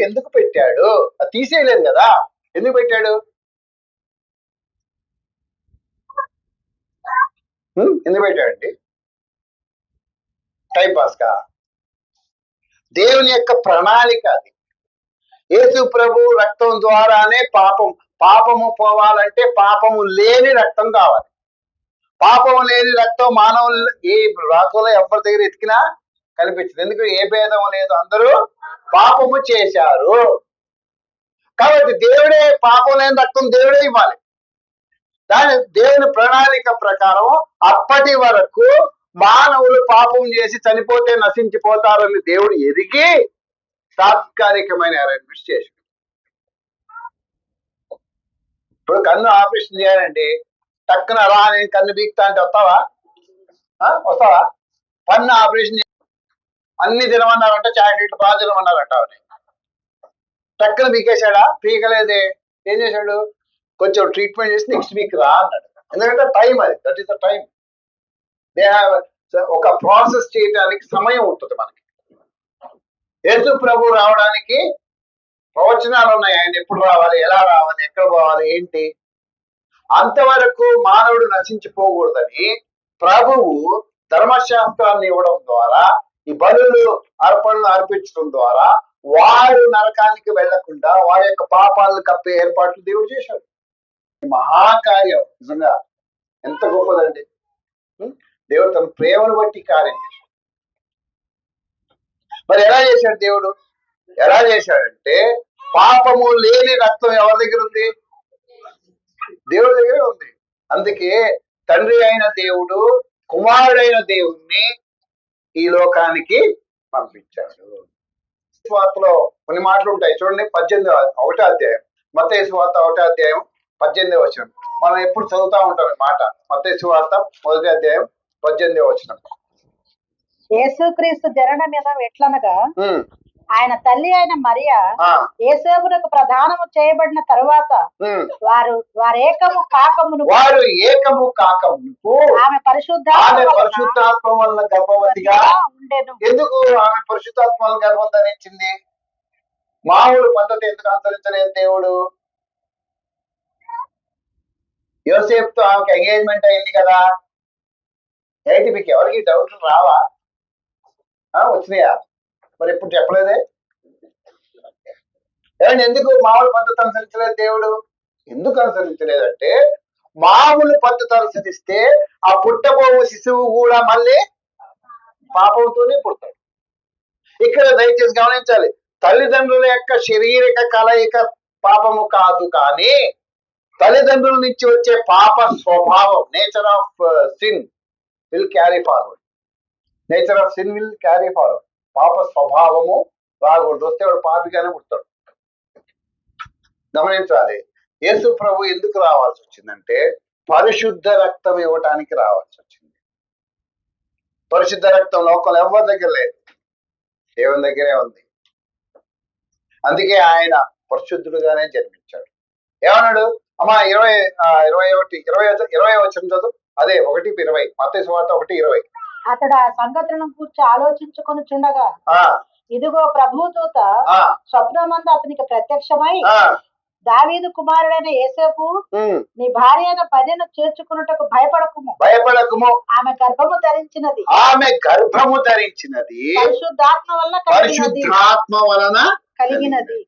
ఎందుకు పెట్టాడు? అది తీసేయలేదు కదా, ఎందుకు పెట్టాడు? ఎందుకు పెట్టాడండి? టైంపాస్ కా? దేవుని యొక్క ప్రణాళిక అది. యేసు ప్రభు రక్తం ద్వారానే పాపము పోవాలంటే పాపము లేని రక్తం కావాలి. పాపము లేని రక్తం మానవులు ఏ రాకులో ఎవరి దగ్గర ఎతికినా కనిపించదు. ఎందుకు? ఏ భేదం లేదు, అందరూ పాపము చేశారు. కాబట్టి దేవుడే పాపం లేని రక్తం దేవుడే ఇవ్వాలి. దేవుని ప్రణాళిక ప్రకారం అప్పటి వరకు మానవులు పాపం చేసి చనిపోతే నశించిపోతారని దేవుడు ఎదిగి తాత్కాలికమైన అరేంజ్మెంట్స్ చేశాడు. ఇప్పుడు కన్ను ఆపరేషన్ చేయాలండి, టక్కున అలా నేను కన్ను బీక్తా అంటే వస్తావా? పన్ను ఆపరేషన్ అన్ని తినమన్నారంట, చాక్లెట్లు బాగా తినమన్నారంట. టక్కున బీకేశాడా? పీకలేదే. ఏం చేశాడు? కొంచెం ట్రీట్మెంట్ చేసి నెక్స్ట్ వీక్ రా అన్నాడు. ఎందుకంటే టైం అది, that is the time. They have ఒక ప్రాసెస్ చేయడానికి సమయం ఉంటుంది మనకి. యేసు ప్రభు రావడానికి ప్రవచనాలు ఉన్నాయి. ఆయన ఎప్పుడు రావాలి, ఎలా రావాలి, ఎక్కడ పోవాలి, ఏంటి. అంతవరకు మానవుడు నశించిపోకూడదని ప్రభువు ధర్మశాస్త్రాన్ని ఇవ్వడం ద్వారా, ఈ బలులు అర్పణలు అర్పించడం ద్వారా వారు నరకానికి వెళ్లకుండా వారి యొక్క పాపాలను కప్పే ఏర్పాట్లు దేవుడు చేశాడు. మహాకార్యం నిజంగా ఎంత గొప్పదండి. దేవుడు తన ప్రేమను బట్టి కార్యం చేశాడు. మరి ఎలా చేశాడు దేవుడు? ఎలా చేశాడంటే, పాపము లేని రక్తం ఎవరి దగ్గర ఉంది? దేవుడి దగ్గరే ఉంది. అందుకే తండ్రి అయిన దేవుడు కుమారుడైన దేవుణ్ణి ఈ లోకానికి పంపించాడు. సువార్తలో కొన్ని మాటలు ఉంటాయి చూడండి. 1వ అధ్యాయం మత్తయి సువార్త 1వ అధ్యాయం 18వ వచనం. మనం ఎప్పుడు చదువుతా ఉంటాం ఈ మాట. మత్తయి సువార్త 1వ అధ్యాయం 18వ వచనం. యేసుక్రీస్తు జనన మీద ఎట్లనగా ఆయన తల్లి అయిన మరియా ఆ, యేసేపునకు ప్రదానము చేయబడిన తరువాత ఉమ్, వారేకము కాకమును వారు ఏకము కాకమునుపు ఆమె ఆమె పరిశుద్ధాత్మ వలన గర్భవతిగా ఉండెను. ఎందుకు ఆమె పరిశుద్ధాత్మ వలన గర్భం ధరించింది? మామూలు పద్ధతి ఎందుకు అనుసరించలేదు దేవుడు? యోసేపుతో ఆమెకి ఎంగేజ్మెంట్ అయింది కదా. ఏంటి మీకు ఎవరికి డౌట్లు రావా? వచ్చినాయా? మరి ఎప్పుడు చెప్పలేదే? ఏమండి ఎందుకు మామూలు పద్ధతి అనుసరించలేదు దేవుడు? ఎందుకు అనుసరించలేదంటే మామూలు పద్ధతి అనుసరిస్తే ఆ పుట్టబోవు శిశువు కూడా మళ్ళీ పాపంతోనే పుడతాడు. ఇక్కడ దయచేసి గమనించాలి, తల్లిదండ్రుల యొక్క శారీరక కలయిక పాపము కాదు, కానీ తల్లిదండ్రుల నుంచి వచ్చే పాప స్వభావం, nature of sin will carry forward. Nature of sin will carry forward. పాప స్వభావము రాకూడదు, వస్తే వాడు పాపిగానే పుడతాడు. గమనించాలి, యేసు ప్రభు ఎందుకు రావాల్సి వచ్చిందంటే పరిశుద్ధ రక్తం ఇవ్వటానికి రావాల్సి వచ్చింది. పరిశుద్ధ రక్తం లోకంలో ఎవరి దగ్గర లేదు, దేవుని దగ్గరే ఉంది. అందుకే ఆయన పరిశుద్ధుడుగానే జన్మించాడు. ఏమన్నాడు? అమ్మా 20 వచ్చిన చదువు, అదే 1:20, మత్తయి సువార్త 1:20. అతడు ఆ సంగతులను కూర్చి ఆలోచించుకొని చుండగా ఇదిగో ప్రభువు దూత స్వప్నమందు అతనికి ప్రత్యక్షమై, దావీదు కుమారుడైన యేసేపు, నీ భార్య అయిన మరియను చేర్చుకున్నటకు భయపడకుము, ఆమె గర్భము ధరించినది పరిశుద్ధాత్మ వలన కలిగినది.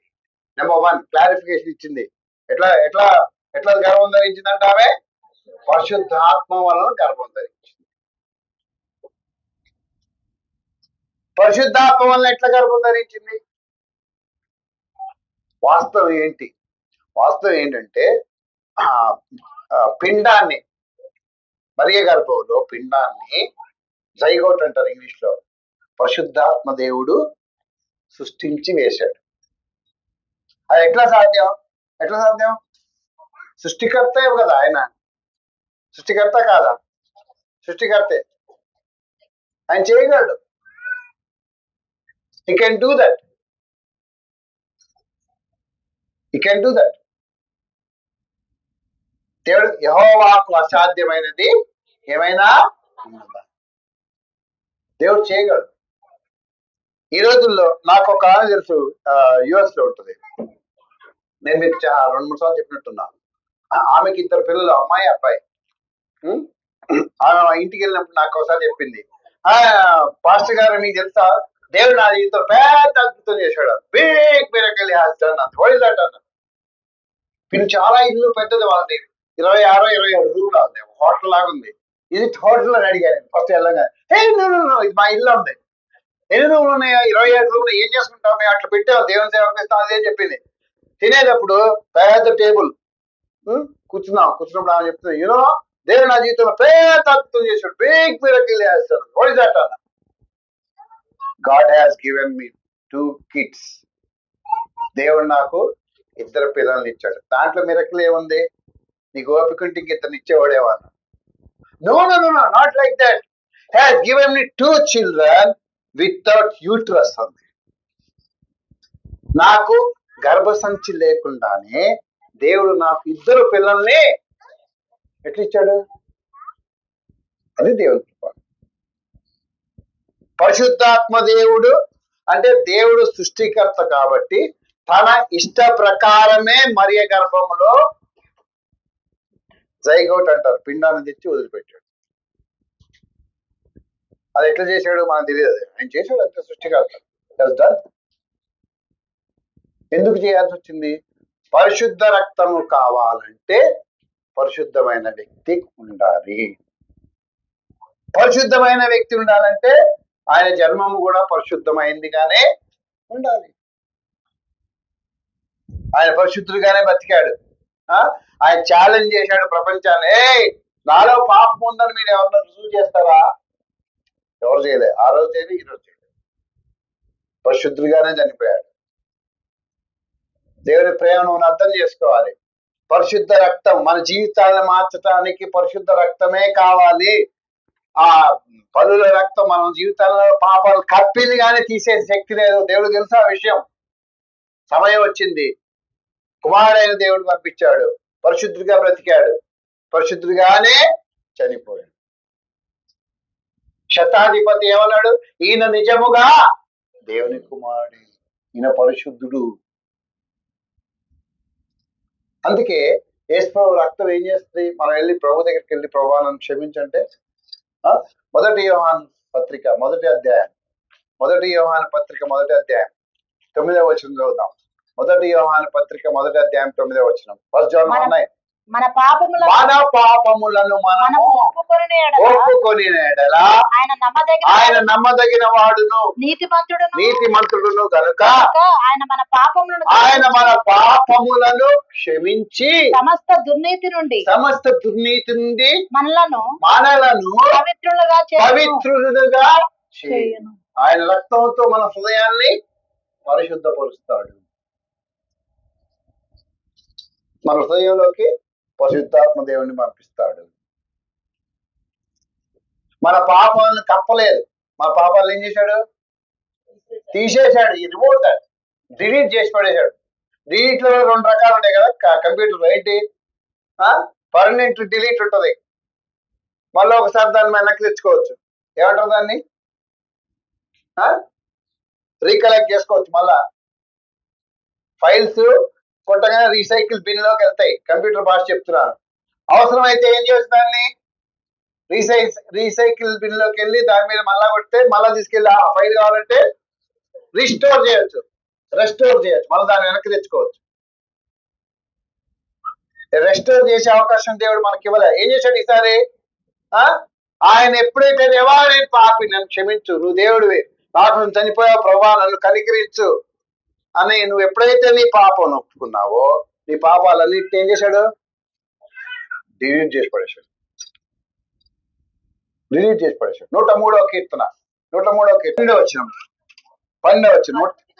నెంబర్ 1 క్లారిఫికేషన్ ఇచ్చింది. ఎట్లా ఎట్లా ఎట్లా గర్భం ధరించిందంటే ఆమె పరిశుద్ధాత్మ వలన గర్భం ధరించింది. పరిశుద్ధాత్మ వలన ఎట్లా గర్భం ధరించింది? వాస్తవం ఏంటి? వాస్తవం ఏంటంటే పిండాన్ని, మరియ గర్భంలో పిండాన్ని జైగోట్ అంటారు ఇంగ్లీష్ లో, పరిశుద్ధాత్మ దేవుడు సృష్టించి వేశాడు. అది ఎట్లా సాధ్యం? సృష్టికర్తే కదా ఆయన. సృష్టికర్త కాదా? సృష్టికర్తే. ఆయన చేయగలడు. He can do that. దేవుడు యెహోవాకు అసాధ్యమైనది ఏమైనా ఉన్నదా? దేవుడు చేయగలడు. ఈ రోజుల్లో నాకు ఒక తెలుసు, యుఎస్ లో ఉంటుంది. నేను మీకు 2-3 సార్లు చెప్పినట్టున్నా. ఆమెకి 2 పిల్లలు, అమ్మాయి అబ్బాయి. ఆమె ఇంటికి వెళ్ళినప్పుడు నాకు ఒకసారి చెప్పింది, పాస్టర్ గారు మీకు తెలుసా, దేవుడు నా జీవితం పెద్ద అద్భుతం చేశాడు, బిగ్ మిరకల్ హ్యాస్ డన్ అన్న. వీళ్ళు చాలా ఇల్లు పెద్దది, వాళ్ళది 26-27 రూమ్లు ఉంది, హోటల్ లాగా ఉంది. ఇది హోటల్ అని అడిగాను ఫస్ట్ వెళ్ళగా. ఇది మా ఇల్లు ఉంది. ఎన్ని రూమ్లు ఉన్నాయా? 27 రూమ్లు. ఏం చేసుకుంటాం మేము? అట్లా పెట్టాము, దేవుని సేవ చేస్తాం, అదే చెప్పింది. తినేటప్పుడు పెద్ద టేబుల్ కూర్చున్నప్పుడు ఆమె చెప్తుంది, దేవుడు నా జీవితంలో పెద్ద అద్భుతం చేశాడు, బిగ్ మిరకల్ చేస్తాడు. వాట్ ఇస్ దట్ అన్న? God has given me 2 kids. దేవుడు నాకు 2 పిల్లల్ని ఇచ్చాడు. దాంట్లో మిరకల్ ఏముంది? నీకు ఓపిక ఉంటే ఇంకిద్దరిని ఇచ్చేవాడేమన్నా? No, not like that. Has given me 2 children without uterus అంది. నాకు గర్భసంచి లేకుండానే దేవుడు నాకు 2 పిల్లల్ని ఎట్లా ఇచ్చాడు? అది దేవుని కృప. పరిశుద్ధాత్మ దేవుడు అంటే దేవుడు సృష్టికర్త కాబట్టి తన ఇష్ట ప్రకారమే మరియ గర్భంలో జైగోట్ అంటారు, పిండాన్ని తెచ్చి వదిలిపెట్టాడు. అది ఎట్లా చేశాడు మనకు తెలియదు, ఆయన చేశాడు అంతే, సృష్టికర్త. ఎందుకు చేయాల్సి వచ్చింది? పరిశుద్ధ రక్తము కావాలంటే పరిశుద్ధమైన వ్యక్తి ఉండాలి. పరిశుద్ధమైన వ్యక్తి ఉండాలంటే ఆయన జన్మము కూడా పరిశుద్ధమైందిగానే ఉండాలి. ఆయన పరిశుద్ధుడిగానే బతికాడు. ఆయన ఛాలెంజ్ చేశాడు ప్రపంచాన్ని, నాలో పాపం ఉందని మీరు ఎవరన్నా రుజువు చేస్తారా? ఎవరు చేయలేదు. ఆ రోజు చేయలేదు, ఈ రోజు చేయలేదు. పరిశుద్ధుడిగానే చనిపోయాడు. దేవుని ప్రేమను అర్థం చేసుకోవాలి. పరిశుద్ధ రక్తం మన జీవితాలను మార్చడానికి పరిశుద్ధ రక్తమే కావాలి. ఆ పనుల రక్తం మన జీవితాల్లో పాపాలు కప్పింది కానీ తీసేసే శక్తి లేదు. దేవుడు తెలుసా ఆ విషయం. సమయం వచ్చింది, కుమారుడైన దేవుడు పంపించాడు, పరిశుద్ధుడిగా బ్రతికాడు, పరిశుద్ధుడిగానే చనిపోయాడు. శతాధిపతి ఏమన్నాడు? ఈయన నిజముగా దేవుని కుమారుడే, ఈయన పరిశుద్ధుడు. అందుకే యేసు ప్రభు రక్తం ఏం చేస్తుంది? మనం వెళ్ళి ప్రభు దగ్గరికి వెళ్ళి ప్రభువా నన్ను క్షమించంటే, మొదటి యోహాను పత్రిక మొదటి అధ్యాయం 9వ వచనం చదువుదాం. మొదటి యోహాను పత్రిక మొదటి అధ్యాయం 9వ వచనం. First John 1:9. మన పాపములను మనము ఒప్పుకొని ఎడల ఆయన నమ్మదగిన వాడును నీతిమంతుడును గనుక ఆయన మన పాపములను క్షమించి సమస్త దుర్నీతి నుండి మనలను పవిత్రులుగా చేయును. ఆయన రక్తంతో మన హృదయాన్ని పరిశుద్ధపరుస్తాడు. మన హృదయంలోకి పరిశుద్ధాత్మ దేవుణ్ణి పంపిస్తాడు. మన పాపాలను కప్పలేదు, మన పాపాలను ఏం చేశాడు? తీసేశాడు. ఈ రిమోట్ డిలీట్ చేసి పడేశాడు. డిలీట్ లో 2 రకాలు ఉంటాయి కదా కంప్యూటర్. ఏంటి? పర్మనెంట్ డిలీట్ ఉంటుంది, మళ్ళీ ఒకసారి దాన్ని వెనక్కి తెచ్చుకోవచ్చు. ఏమంటారు దాన్ని? రీకలెక్ట్ చేసుకోవచ్చు. మళ్ళా ఫైల్స్ కొట్టగానే రీసైకిల్ బిన్ లోకి వెళ్తాయి. కంప్యూటర్ భాష చెప్తున్నాను. అవసరమైతే ఏం చేస్తాన్ని రీసైకిల్ బిన్ లోకి వెళ్ళి దాని మీద మళ్ళా కొడితే మళ్ళా తీసుకెళ్ళి ఆ ఫైల్ కావాలంటే రెస్టోర్ చేయొచ్చు, మళ్ళీ దాన్ని వెనక్కి తెచ్చుకోవచ్చు. రెస్టోర్ చేసే అవకాశం దేవుడు మనకి ఇవ్వలే. ఏం చేశాడు ఈసారి? ఆయన ఎప్పుడైతే దేవా నేను పాపి, నన్ను క్షమించు, నువ్వు దేవుడివి, నాకు నువ్వు చనిపోయావు ప్రభా, నన్ను కనికరించు అని నువ్వు ఎప్పుడైతే నీ పాపం ఒప్పుకున్నావో, నీ పాపాలన్నింటినీ ఏం చేశాడు? డిలీట్ చేసి పడేశాడు. 103వ కీర్తన 12వ వచనం.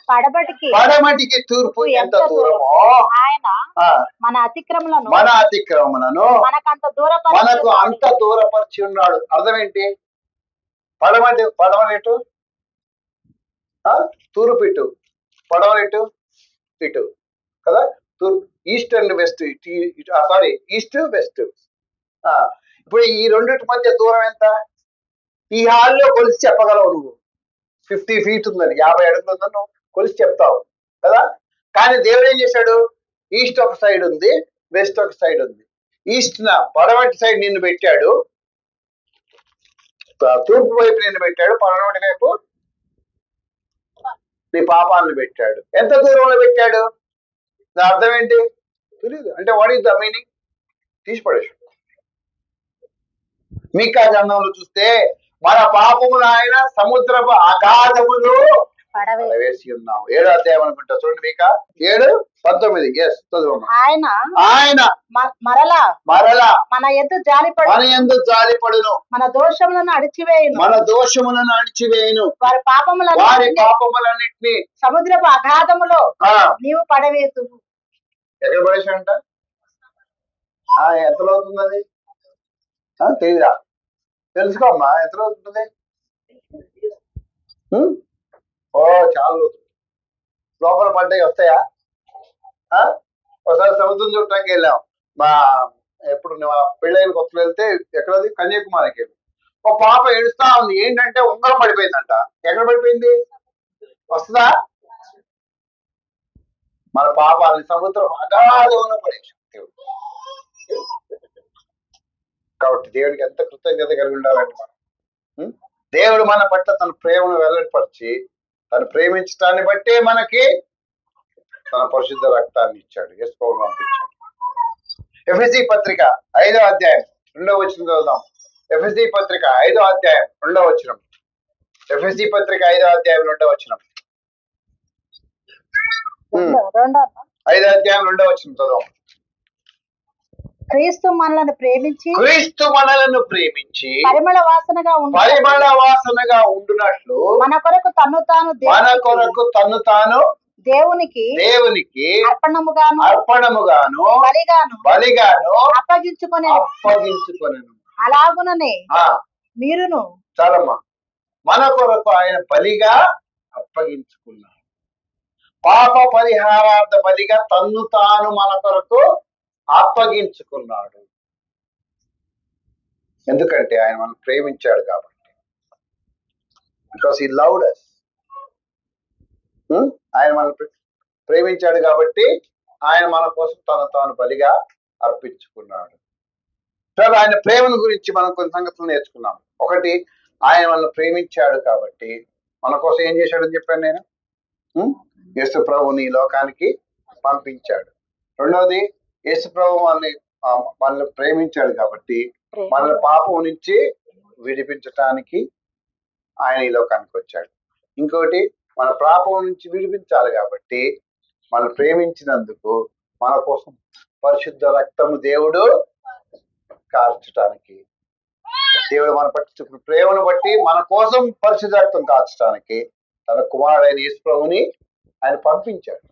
పడమటికి తూర్పు ఎంత దూరమో మన అతిక్రమములను మనకు అంత దూరపరిచి ఉన్నాడు. అర్థం ఏంటి? పడమటిటు తూర్పు ఇటు, పడమటిటు ఇటు కదా, east and west. East west. ఇప్పుడు ఈ రెండింటి మధ్య దూరం ఎంత? ఈ హాల్లో కొలిసి చెప్పగలవు నువ్వు. 50 feet ఉందని, 50 అడుగులు ఉందని నువ్వు కొలిసి చెప్తావు కదా. కానీ దేవుడు ఏం చేశాడు? ఈస్ట్ ఒక సైడ్ ఉంది, వెస్ట్ ఒక సైడ్ ఉంది. ఈస్ట్ పడమటి సైడ్ నిన్ను పెట్టాడు, తూర్పు వైపు నిన్ను పెట్టాడు, పడమటి వైపు నీ పాపాలను పెట్టాడు. ఎంత దూరంలో పెట్టాడు? దాని అర్థం ఏంటి తెలియదు. అంటే వాట్ ఈస్ ద మీనింగ్? తీసి పడేశాడు. మీకా గ్రంథంలో చూస్తే మన పాపములు ఆయన సముద్రపు అగాధములో పడవేసి ఉన్నాం. 7వ అధ్యాయం అనుకుంటా, చూడండి. మీకా 7:19. చదువు. ఆయన మరలా మన యందు జాలిపడును, మన దోషములను అడిచివేయును, వారి పాపములన్నిటిని సముద్రపు అగాధములో నీవు పడవేసు. ఎక్కడ పడేసాడంట? ఎంతలో అవుతుంది అది? తెలీదా? తెలుసుకోమ్మా, ఎంతలో అవుతుంది? చాలా లోపల పడ్డాయి వస్తాయా? ఒకసారి సముద్రం చూడటానికి వెళ్ళాం. ఎప్పుడు పెళ్ళైన కొత్తలో వెళ్తే, ఎక్కడది? కన్యాకుమారికి వెళ్ళి ఒక పాప ఏడుస్తా ఉంది. ఏంటంటే ఉంగరం పడిపోయిందంట. ఎక్కడ పడిపోయింది? వస్తుందా? మన పాపాలని సముద్రం అగాధంలో పడేసాం దేవుడు. కాబట్టి దేవుడికి ఎంత కృతజ్ఞత కలిగి ఉండాలంటే మనం, దేవుడు మన పట్ల తన ప్రేమను వెల్లడిపరిచి, తను ప్రేమించడాన్ని బట్టే మనకి తన పరిశుద్ధ రక్తాన్ని ఇచ్చాడు, యేసు ప్రభువును పంపించాడు. ఎఫెసీ పత్రిక 5వ అధ్యాయం 2వ వచనం చదువుదాం. ఎఫెసీ పత్రిక 5వ అధ్యాయం 2వ వచనం. ఎఫెసీ పత్రిక 5వ అధ్యాయం 2వ వచనం. 5వ అధ్యాయం 2వ వచనం చదువు. క్రీస్తు మనలను ప్రేమించి పరిమళ వాసనగా ఉండునట్లు మన కొరకు తన్ను తాను దేవునికి అర్పణముగాను బలిగాను అప్పగించుకొనెను. అలాగుననే మీరును చాలమ్మా. మన కొరకు ఆయన బలిగా అప్పగించుకున్నాడు. పాప పరిహారార్థ బలిగా తన్ను తాను మన కొరకు అప్పగించుకున్నాడు. ఎందుకంటే ఆయన మనం ప్రేమించాడు కాబట్టి. Because he loved us. ఆయన మనం ప్రేమించాడు కాబట్టి ఆయన మన కోసం తను తాను బలిగా అర్పించుకున్నాడు. తర్వాత ఆయన ప్రేమను గురించి మనం కొన్ని సంగతులు నేర్చుకున్నాం. ఒకటి, ఆయన మనల్ని ప్రేమించాడు కాబట్టి మన కోసం ఏం చేశాడని చెప్పాను నేను. యేసు ప్రభుని ఈ లోకానికి పంపించాడు. రెండవది, యేసు ప్రభు మనల్ని ప్రేమించాడు కాబట్టి మనల్ని పాపం నుంచి విడిపించటానికి ఆయన ఈ లోకానికి వచ్చాడు. ఇంకోటి, మన పాపం నుంచి విడిపించాలి కాబట్టి మనం ప్రేమించినందుకు మన కోసం పరిశుద్ధ రక్తము దేవుడు కార్చటానికి, దేవుడు మన పట్ల ప్రేమను బట్టి మన కోసం పరిశుద్ధ రక్తం కార్చడానికి తన కుమారుడైన యేసు ప్రభుని ఆయన పంపించాడు.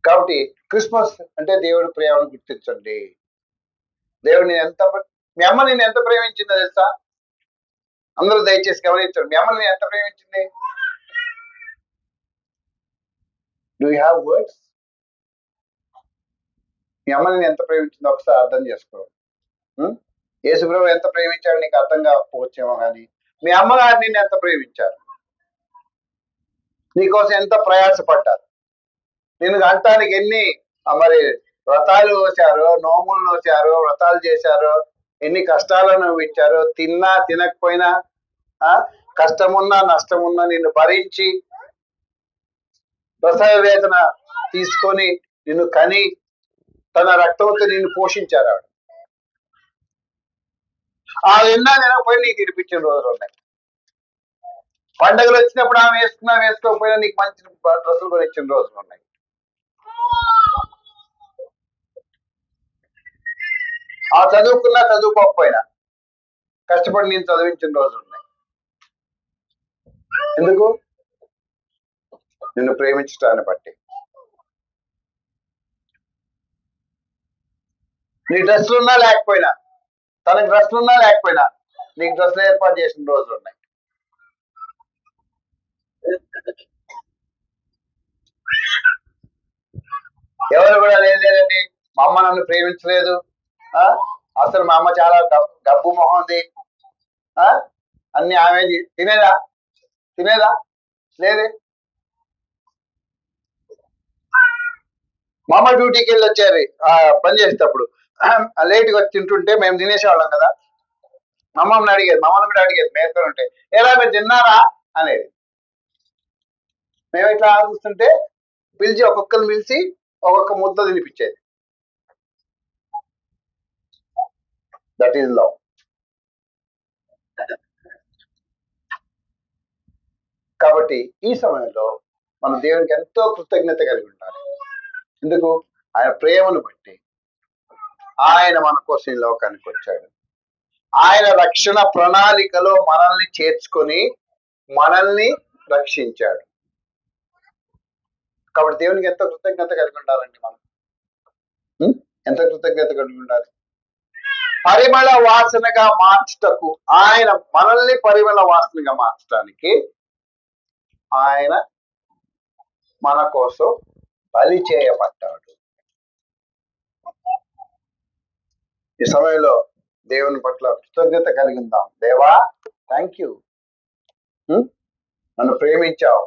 కాబట్టి క్రిస్మస్ అంటే దేవుడి ప్రేమను గుర్తించండి. దేవుడు మీ అమ్మ నేను ఎంత ప్రేమించిందో తెలుసా? అందరూ దయచేసి గమనించండి. మీ అమ్మ నేను ఎంత ప్రేమించింది? Do you have words? మీ అమ్మ నేను ఎంత ప్రేమించిందో ఒకసారి అర్థం చేసుకో. యేసు ప్రభు ఎంత ప్రేమించాడు నీకు అర్థం కాకపోవచ్చేమో, కానీ మీ అమ్మగారు నిన్ను ఎంత ప్రేమించారు, నీకోసం ఎంత ప్రయాసపడ్డారు, నిన్ను అంటానికి ఎన్ని మరి వ్రతాలు వేశారు, నోములు నోచారు, వ్రతాలు చేశారు, ఎన్ని కష్టాలను ఇచ్చారు, తిన్నా తినకపోయినా కష్టమున్నా నష్టమున్నా నిన్ను భరించి ప్రసవ వేదన తీసుకొని నిన్ను కని తన రక్తంతో నిన్ను పోషించారు ఆవిడ. ఆ ఎన్నా తినకపోయి నీకు తినిపించిన రోజులు ఉన్నాయి. పండుగలు వచ్చినప్పుడు ఆమె వేసుకోకపోయినా నీకు మంచి డ్రెస్సులు కొని ఇచ్చిన రోజులు ఉన్నాయి. ఆ చదువుకున్నా చదువుకోకపోయినా కష్టపడి నేను చదివించిన రోజులు ఉన్నాయి. ఎందుకు? నిన్ను ప్రేమించడాన్ని బట్టి. నీ డ్రెస్సులున్నా లేకపోయినా, తనకి డ్రెస్సులున్నా లేకపోయినా నీకు డ్రెస్సులు ఏర్పాటు చేసిన రోజులు ఉన్నాయి. ఎవరు కూడా లేదండి మా అమ్మ నన్ను ప్రేమించలేదు, అసలు మా అమ్మ చాలా గబ్బు మొహంది, అన్ని ఆమె తినేదా లేదే. మా అమ్మ డ్యూటీకి వెళ్ళి వచ్చారు పని చేసేటప్పుడు లేట్గా వచ్చి తింటుంటే మేము తినేసేవాళ్ళం కదా. మా అమ్మని అడిగేది, మా అమ్మని కూడా అడిగేది మేతో ఉంటే, ఎలా మీరు తిన్నారా అనేది. మేము ఇట్లా ఆలోచిస్తుంటే పిలిచి ఒక్కొక్కరిని పిలిచి ఒక్కొక్క ముద్ద తినిపించేది. That is love. కాబట్టి ఈ సమయంలో మన దేవునికి ఎంతో కృతజ్ఞత కలిగి ఉండాలి. ఎందుకు? ఆయన ప్రేమను బట్టి ఆయన మన కోసం ఈ లోకానికి వచ్చాడు. ఆయన రక్షణ ప్రణాళికలో మనల్ని చేర్చుకొని మనల్ని రక్షించాడు. కాబట్టి దేవునికి ఎంతో కృతజ్ఞత కలిగి ఉండాలండి. మనం ఎంత కృతజ్ఞత కలిగి ఉండాలి? పరిమళ వాసనగా మార్చుటకు, ఆయన మనల్ని పరిమళ వాసనగా మార్చడానికి ఆయన మన కోసం బలి చేయబడ్డాడు. ఈ సమయంలో దేవుని పట్ల కృతజ్ఞత కలిగి ఉందాం. దేవా, థ్యాంక్ యూ, నన్ను ప్రేమించావు.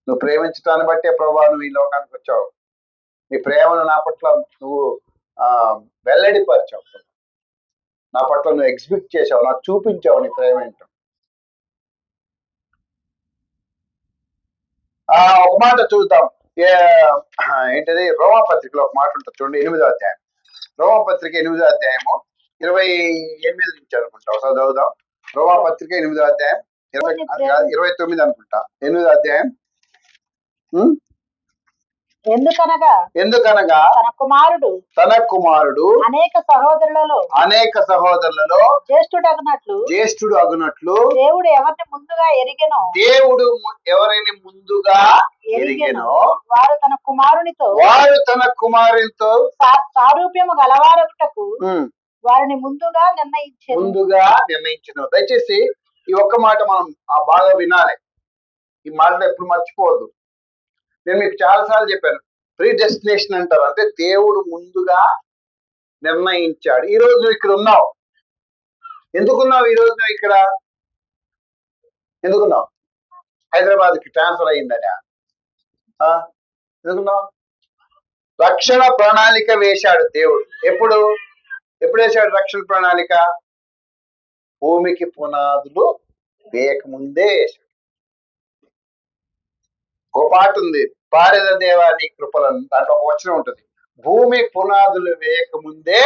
నువ్వు ప్రేమించడాన్ని బట్టే ప్రభా నువ్వు ఈ లోకానికి వచ్చావు. నీ ప్రేమను నా పట్ల నువ్వు వెల్లడిపరిచావు. నా పట్ల నువ్వు ఎగ్జిబిట్ చేసావు, నాకు చూపించావు నీ ప్రేమ ఏంటో. ఒక మాట చూద్దాం. ఏంటిది? రోమాపత్రికలో ఒక మాట ఉంటుంది చూడండి, 8వ అధ్యాయం. రోమాపత్రిక 8వ అధ్యాయము 28 నుంచి అనుకుంటా. ఒకసారి చదువుదాం. రోమాపత్రిక 8వ అధ్యాయం 29 అనుకుంటా. 8వ అధ్యాయం. ఎందుకనగా తన కుమారుడు అనేక సహోదరులలో జ్యేష్ఠుడు అగునట్లు దేవుడు ఎవరిని ముందుగా ఎరిగెనో వారు తన కుమారునితో సారూప్యము గలవారొకటకు వారిని ముందుగా నిర్ణయించను. దయచేసి ఈ ఒక్క మాట మనం బాగా వినాలి. ఈ మాటలు ఎప్పుడు మర్చిపోవద్దు. నేను మీకు చాలాసార్లు చెప్పాను, ప్రీ డెస్టినేషన్ అంటారు, అంటే దేవుడు ముందుగా నిర్ణయించాడు. ఈ రోజు నువ్వు ఇక్కడ ఉన్నావు. ఎందుకున్నావు ఈ రోజు నువ్వు ఇక్కడ? ఎందుకున్నావు? హైదరాబాద్కి ట్రాన్స్ఫర్ అయ్యిందని ఎందుకున్నావు? రక్షణ ప్రణాళిక వేశాడు దేవుడు. ఎప్పుడు వేశాడు రక్షణ ప్రణాళిక? భూమికి పునాదులు వేయకముందే వేశాడు. ఒక పాట ఉంది, పారెద దేవా నీ కృపలను, దాంట్లో ఒక వచనం ఉంటుంది, భూమి పునాదులు వేయకముందే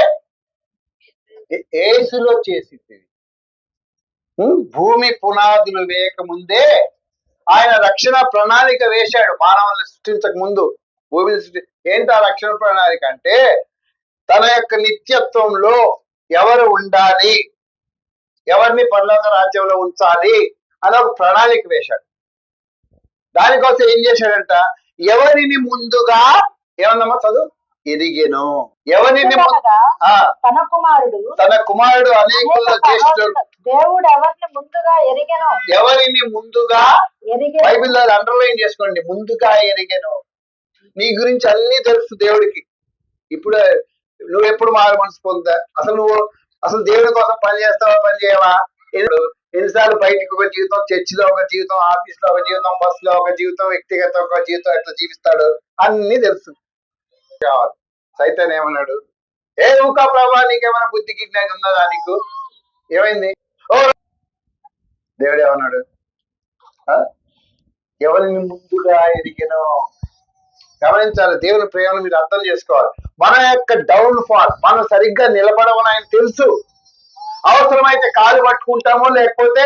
యేసులో చేసింది. భూమి పునాదులు వేయకముందే ఆయన రక్షణ ప్రణాళిక వేశాడు. మానవుల్ని సృష్టించక ముందు భూమిని ఏంటి ఆ రక్షణ ప్రణాళిక అంటే, తన యొక్క నిత్యత్వంలో ఎవరు ఉండాలి, ఎవరిని పరలోక రాజ్యంలో ఉంచాలి అని ఒక ప్రణాళిక వేశాడు. దానికోసం ఏం చేశాడంట, ఎవరిని ముందుగా ఏమన్నామా చదువు, ఎరిగెను. ఎవరిని తన కుమారుడు అనేకుల్లో జ్యేష్ఠుడు. దేవుడు ఎవరిని ముందుగా ఎరిగెను. ఎవరిని ముందుగా, బైబిల్లో అండర్లైన్ చేసుకోండి, ముందుగా ఎరిగెను. నీ గురించి అన్ని తెలుసు దేవుడికి. ఇప్పుడు నువ్వు ఎప్పుడు మారు మనసు పొందా? అసలు దేవుడి కోసం పని చేస్తావా, పని చేయవా? ఎన్నిసార్లు బయటకు ఒక జీవితం, చర్చిలో ఒక జీవితం, ఆఫీస్ లో ఒక జీవితం, బస్ లో ఒక జీవితం, వ్యక్తిగత ఒక జీవితం, ఎట్లా జీవిస్తాడు అన్ని తెలుసు. కావాలి. సైతాన్ ఏమన్నాడు, ఊకా ప్రభా నీకేమైనా బుద్ధి గిజ్ఞానం ఉన్నదా, నీకు ఏమైంది? దేవుడు ఏమన్నాడు, ఎవరిని ముందుగా ఎరిగినో. గమనించాలి, దేవుని ప్రేమను మీరు అర్థం చేసుకోవాలి. మన యొక్క డౌన్ ఫాల్, మనం సరిగ్గా నిలబడమని ఆయన తెలుసు. అవసరమైతే కాలు పట్టుకుంటామో, లేకపోతే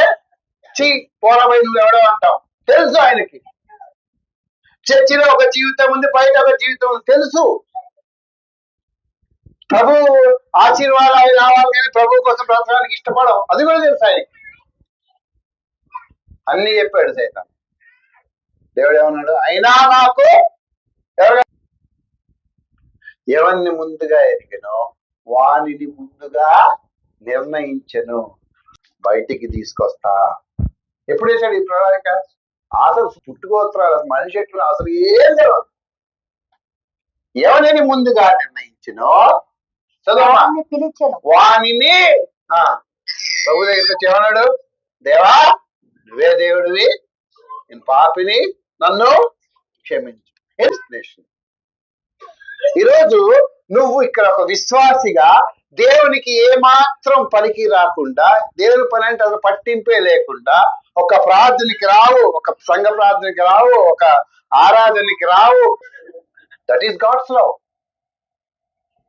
పోరాబై నువ్వు ఎవడో అంటాం, తెలుసు ఆయనకి. చర్చిలో ఒక జీవితం ఉంది, బయట ఒక జీవితం ఉంది, తెలుసు. ప్రభు ఆశీర్వాదాలు రావాలి కానీ ప్రభు కోసం బ్రతకడానికి ఇష్టపడవు, అది కూడా తెలుసు ఆయనకి. అన్ని చెప్పాడు సైతం. దేవుడు ఏమన్నాడు, అయినా నాకు ఎవరిని ముందుగా ఎరిగినో వానిని ముందుగా నిర్ణయించను, బయటికి తీసుకొస్తా. ఎప్పుడు వేశాడు ఈ ప్రణాళిక? అసలు పుట్టుకోత్రాలు, మనిషి ఎట్లు అసలు ఏం తెలియదు. ఎవరిని ముందుగా నిర్ణయించనో చదవమా, వానిని ప్రభు దగ్గరికి వచ్చి ఏమన్నాడు, దేవా నువ్వే దేవుడివి, నేను పాపిని, నన్ను క్షమించు. ఈరోజు నువ్వు ఇక్కడ ఒక విశ్వాసిగా దేవునికి ఏమాత్రం పనికి రాకుండా, దేవుని పని అంటే అసలు పట్టింపే లేకుండా, ఒక ప్రార్థనకి రావు, ఒక సంఘ ప్రార్థనకి రావు, ఒక ఆరాధనకి రావు. That is God's love.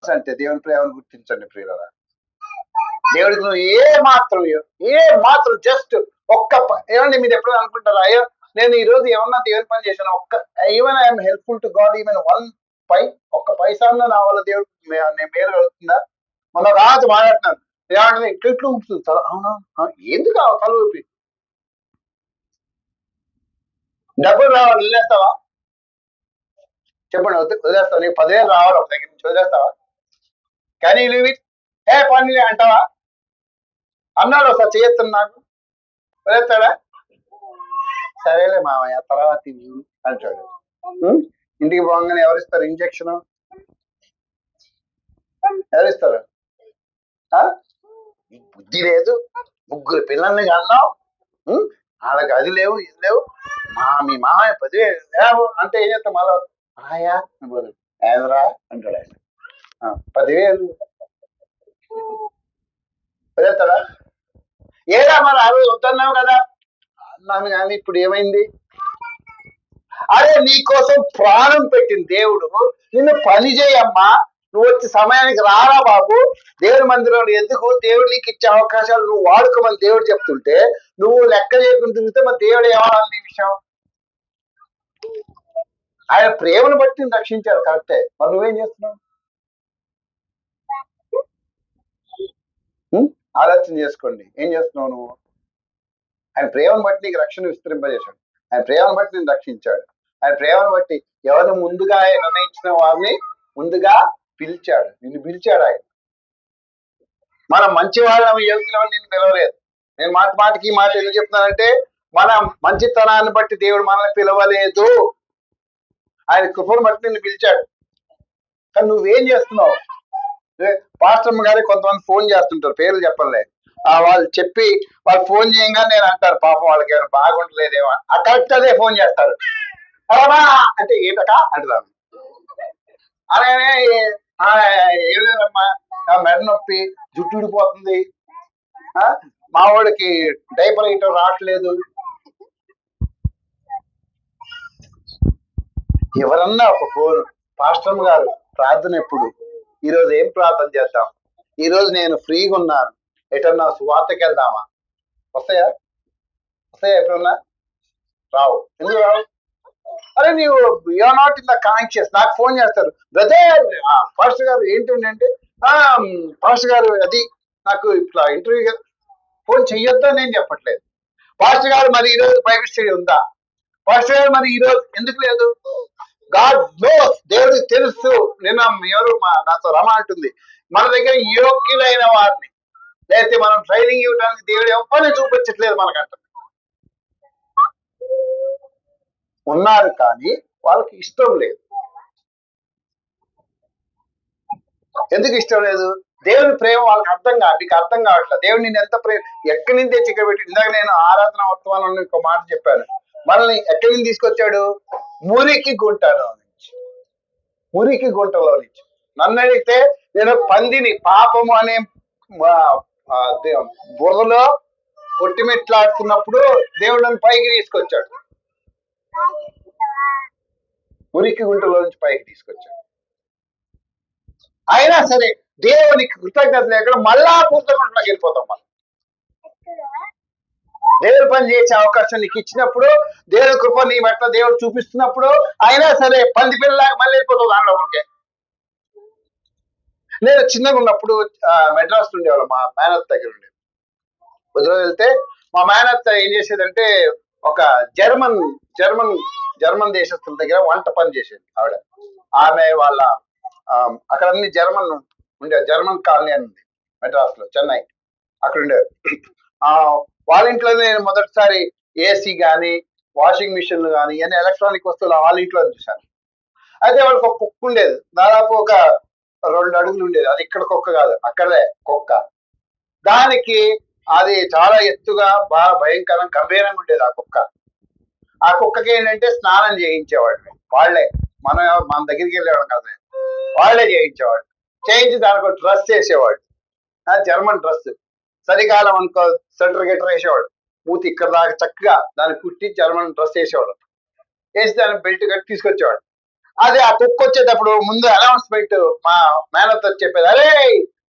అంటే దేవుని ప్రేమను గుర్తించండి ప్రియులారా. దేవుడికి నువ్వు ఏ మాత్రం జస్ట్ ఏమండి మీరు ఎప్పుడు అనుకుంటారా, అయ్యో నేను ఈ రోజు ఏమన్నా దేవుని పని చేశాను, even I'm helpful to God, even ఒక్క పైసా నా వల్ల దేవుడు నేను మేలు కలుగుతుందా? మన రాజు మాట్లాడుతున్నాను, ఏమంటే ఇట్లు ఊపుతుంది తల. అవునా, ఎందుకు తల ఊపి? డబ్బులు రావాలి, వదిలేస్తావా? చెప్పండి, వదిలేస్తావా? నీకు 10,000 రావాలి ఒక దగ్గర నుంచి, వదిలేస్తావా? కానీ లీవ్ ఇట్, పని అంటావా? అన్నాడు ఒకసారి, చేయొద్దు నాకు, వదిలేస్తాడా? సరేలే మామయ్య తర్వాత అంటాడు. ఇంటికి పోగానే ఎవరిస్తారు ఇంజక్షన్? ఎవరిస్తారు? బుద్ధి లేదు, 3 పిల్లల్ని కన్నావు, వాళ్ళకి అది లేవు ఇది లేవు, మీ మామయ్య 10,000 అంటే ఏం చేస్తాం? మళ్ళా మాయా ఏదరా అంటాడు ఆయన. 10,000 వదిలేస్తాడా? ఏడా మరి ఆ రోజు వద్దన్నావు కదా అన్నాను, కానీ ఇప్పుడు ఏమైంది? అరే నీకోసం ప్రాణం పెట్టిన దేవుడు నిన్ను పని చేయమ్మా, నువ్వు వచ్చే సమయానికి రారా బాబు, దేవుని మందిరంలో ఎందుకు, దేవుడు నీకు ఇచ్చే అవకాశాలు నువ్వు వాడుకోమని దేవుడు చెప్తుంటే నువ్వు లెక్క చేయకుండా తిరిగితే మరి దేవుడు ఏమనాలి నీ విషయం? ఆయన ప్రేమను బట్టి రక్షించారు, కరెక్టే, మరి నువ్వేం చేస్తున్నావు? ఆలోచన చేసుకోండి, ఏం చేస్తున్నావు నువ్వు? ఆయన ప్రేమను బట్టి నీకు రక్షణ విస్తరింపజేశాడు, ఆయన ప్రేమను బట్టి నేను రక్షించాడు, ఆయన ప్రేమను బట్టి ఎవరిని ముందుగా నిర్ణయించిన వారిని ముందుగా పిలిచాడు, నిన్ను పిలిచాడు ఆయన. మనం మంచి వాళ్ళని యోగ్యులని నేను పిలవలేదు. నేను మాటికి ఈ మాట ఎందుకు చెప్తున్నానంటే, మన మంచితనాన్ని బట్టి దేవుడు మనల్ని పిలవలేదు. ఆయన కృపను బట్టి నిన్ను పిలిచాడు. కానీ నువ్వేం చేస్తున్నావు? పాస్టర్మ్మ గారికి కొంతమంది ఫోన్ చేస్తుంటారు, పేర్లు చెప్పలే. వాళ్ళు చెప్పి వాళ్ళు ఫోన్ చేయగానే నేను అంటారు, పాపం వాళ్ళకి ఏమైనా బాగుండలేదేమో. ఆ కరెక్ట్ అదే ఫోన్ చేస్తారు. అంటే ఏంటక అంటున్నాను. అలానే ఏం లేదమ్మా, మెడ నొప్పి, జుట్టు ఊడిపోతుంది, మా వాడికి డైపర్ వేయటం రావట్లేదు. ఎవరన్నా ఒక ఫోన్, పాస్టర్మ్మ గారు ప్రార్థన ఎప్పుడు? ఈరోజు ఏం ప్రార్థన చేద్దాం? ఈరోజు నేను ఫ్రీగా ఉన్నాను, ఎటన్నా సువార్తకి వెళ్దామా? వస్తాయా ఎప్పుడన్నా? రావు. ఎందుకు రావు? అరే నీవు you are not in the conscious. నాకు ఫోన్ చేస్తారు, బ్రదర్ పాస్టర్ గారు ఏంటండి అంటే, పాస్టర్ గారు అది నాకు ఇట్లా ఇంటర్వ్యూ ఫోన్ చెయ్యొద్దని నేను చెప్పట్లేదు. పాస్టర్ గారు మరి ఈరోజు బైబిల్ స్టడీ ఉందా? పాస్టర్ గారు మరి ఈరోజు ఎందుకు లేదు? గాడ్ నోస్, దేవుడికి తెలుసు. నిన్న ఎవరు నాతో రమ అంటుంది, మన దగ్గర యోగ్యులైన వారిని లేకపోతే మనం ట్రైనింగ్ ఇవ్వడానికి దేవుడు ఎవరిని చూపించట్లేదు మనకంట. ఉన్నారు కానీ వాళ్ళకి ఇష్టం లేదు. ఎందుకు ఇష్టం లేదు? దేవుని ప్రేమ వాళ్ళకి నీకు అర్థం కావట్లేదు. దేవుడు నేను ఎంత ప్రేమ ఎక్కడి నుంచి తెచ్చి ఇక్కడ పెట్టి. ఇందాక నేను ఆరాధన వర్తమానంలో ఇంకో మాట చెప్పాను. మనల్ని ఎక్కడి నుంచి తీసుకొచ్చాడు? మురికి గుంటలో నుంచి. నన్ను అడిగితే నేను పందిని, పాపము అనే బురదలో కొట్టిమెట్లాడుతున్నప్పుడు దేవుడు నన్ను పైకి తీసుకొచ్చాడు. మురికి గుంటలో నుంచి పైకి తీసుకొచ్చాడు. అయినా సరే దేవునికి కృతజ్ఞత లేకుండా మళ్ళా పూర్తగుంటలోకి వెళ్ళిపోతాం. మనం దేవుడు పని చేసే అవకాశం నీకు ఇచ్చినప్పుడు, దేవుడి కృప నీ బట్ల దేవుడు చూపిస్తున్నప్పుడు, అయినా సరే పంది పిల్లలాగా మళ్ళీ వెళ్ళిపోతావు దాంట్లోకే. నేను చిన్నగా ఉన్నప్పుడు మెడ్రాస్ ఉండేవాళ్ళం, మా మేనత్ దగ్గర ఉండేది. వదిలి వెళ్తే మా మేనత్ ఏం చేసేదంటే, ఒక జర్మన్ దేశస్తుల దగ్గర వంట పని చేసేది ఆవిడ. ఆమె వాళ్ళ అక్కడ అన్ని జర్మన్ కాలనీ అని ఉంది మెడ్రాస్ లో, చెన్నై, అక్కడ ఉండేది. వాళ్ళ ఇంట్లోనే నేను మొదటిసారి ఏసీ కానీ, వాషింగ్ మిషన్లు కానీ, ఇవన్నీ ఎలక్ట్రానిక్ వస్తువులు వాళ్ళ ఇంట్లో చూశాను. అయితే వాళ్ళకి ఒక కుక్క ఉండేది, దాదాపు ఒక 2 అడుగులు ఉండేది. అది ఇక్కడ కుక్క కాదు, అక్కడే కుక్క. దానికి అది చాలా ఎత్తుగా బాగా భయంకరం గంభీరంగా ఉండేది ఆ కుక్క. ఆ కుక్కకి ఏంటంటే స్నానం చేయించేవాళ్ళు వాళ్ళే, మన దగ్గరికి వెళ్ళేవాడు కదా, వాళ్ళే చేయించేవాళ్ళు. చేయించి దానికి ఒక డ్రెస్ వేసేవాడు, జర్మన్ డ్రెస్. చలికాలం అనుకో స్వెటర్ గెటర్ వేసేవాడు, మూతి ఇక్కడ దాకా చక్కగా దాన్ని కుట్టి జర్మన్ డ్రెస్ వేసేవాడు. వేసి దాన్ని బెల్ట్ కట్టి తీసుకొచ్చేవాడు. అదే ఆ కుక్క వచ్చేటప్పుడు ముందు అనౌన్స్మెంట్ మా మేనత్ వచ్చి చెప్పేది, అరే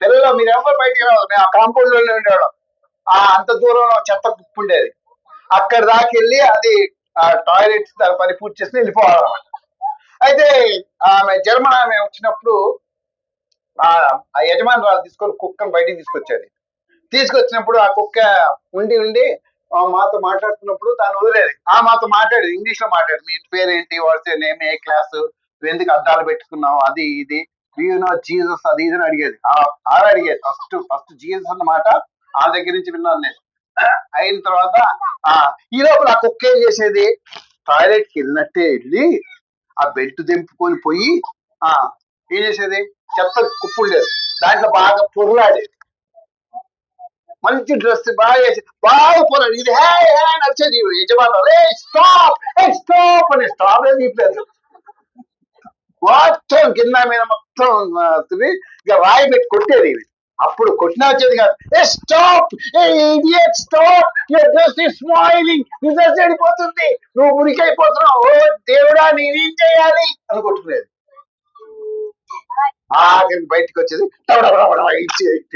పిల్లలు మీరు ఎవరు బయటికి రావాలి, మేము ఆ కాంపౌండ్ లోనే ఉండేవాళ్ళం. అంత దూరంలో చెత్త కుక్క ఉండేది, అక్కడ దాకా వెళ్ళి అది టాయిలెట్స్ దాని పని పూర్తి చేసి వెళ్ళిపోవాలన్నమాట. అయితే ఆమె జర్మన్ ఆమె వచ్చినప్పుడు ఆ యజమానురాలు తీసుకొని కుక్కను బయటికి తీసుకొచ్చినప్పుడు ఆ కుక్క ఉండి మాతో మాట్లాడుతున్నప్పుడు తాను వదిలేదు. మాతో మాట్లాడేది, ఇంగ్లీష్ లో మాట్లాడేది. మీ పేరేంటి, what's your name, A class, నువ్వు ఎందుకు అద్దాలు పెట్టుకున్నావు, అది ఇది, యు నో జీసస్, అది ఇది అని అడిగేది. ఆమె అడిగేది ఫస్ట్ జీసస్ అన్నమాట ఆ దగ్గర నుంచి విన్నాను నేను. అయిన తర్వాత ఈ లోపల ఆ కుక్క ఏం చేసేది, టాయిలెట్కి వెళ్ళినట్టే వెళ్ళి ఆ బెల్ట్ దింపుకొని పోయి ఏం చేసేది, చెత్త కుప్పు ఉండేది దాంట్లో బాగా పొరలాడేది. మంచి డ్రెస్ బాగా పొరలాడి ఇది నచ్చేది. యజమాని స్టాప్ అని స్టాప్ అని చెప్పలేదు, మొత్తం కింద మీద మొత్తం ఇక రాయి పెట్టి కొట్టేది. ఇది అప్పుడు కొట్టినా వచ్చేది కాదు. స్టాప్, స్మైలింగ్, రిజల్ట్ చెడిపోతుంది, నువ్వు మురికైపోతున్నావు, ఓ దేవుడా నేనేం చేయాలి అని కొట్టుకునేది. ఆఖరికి బయటకు వచ్చేది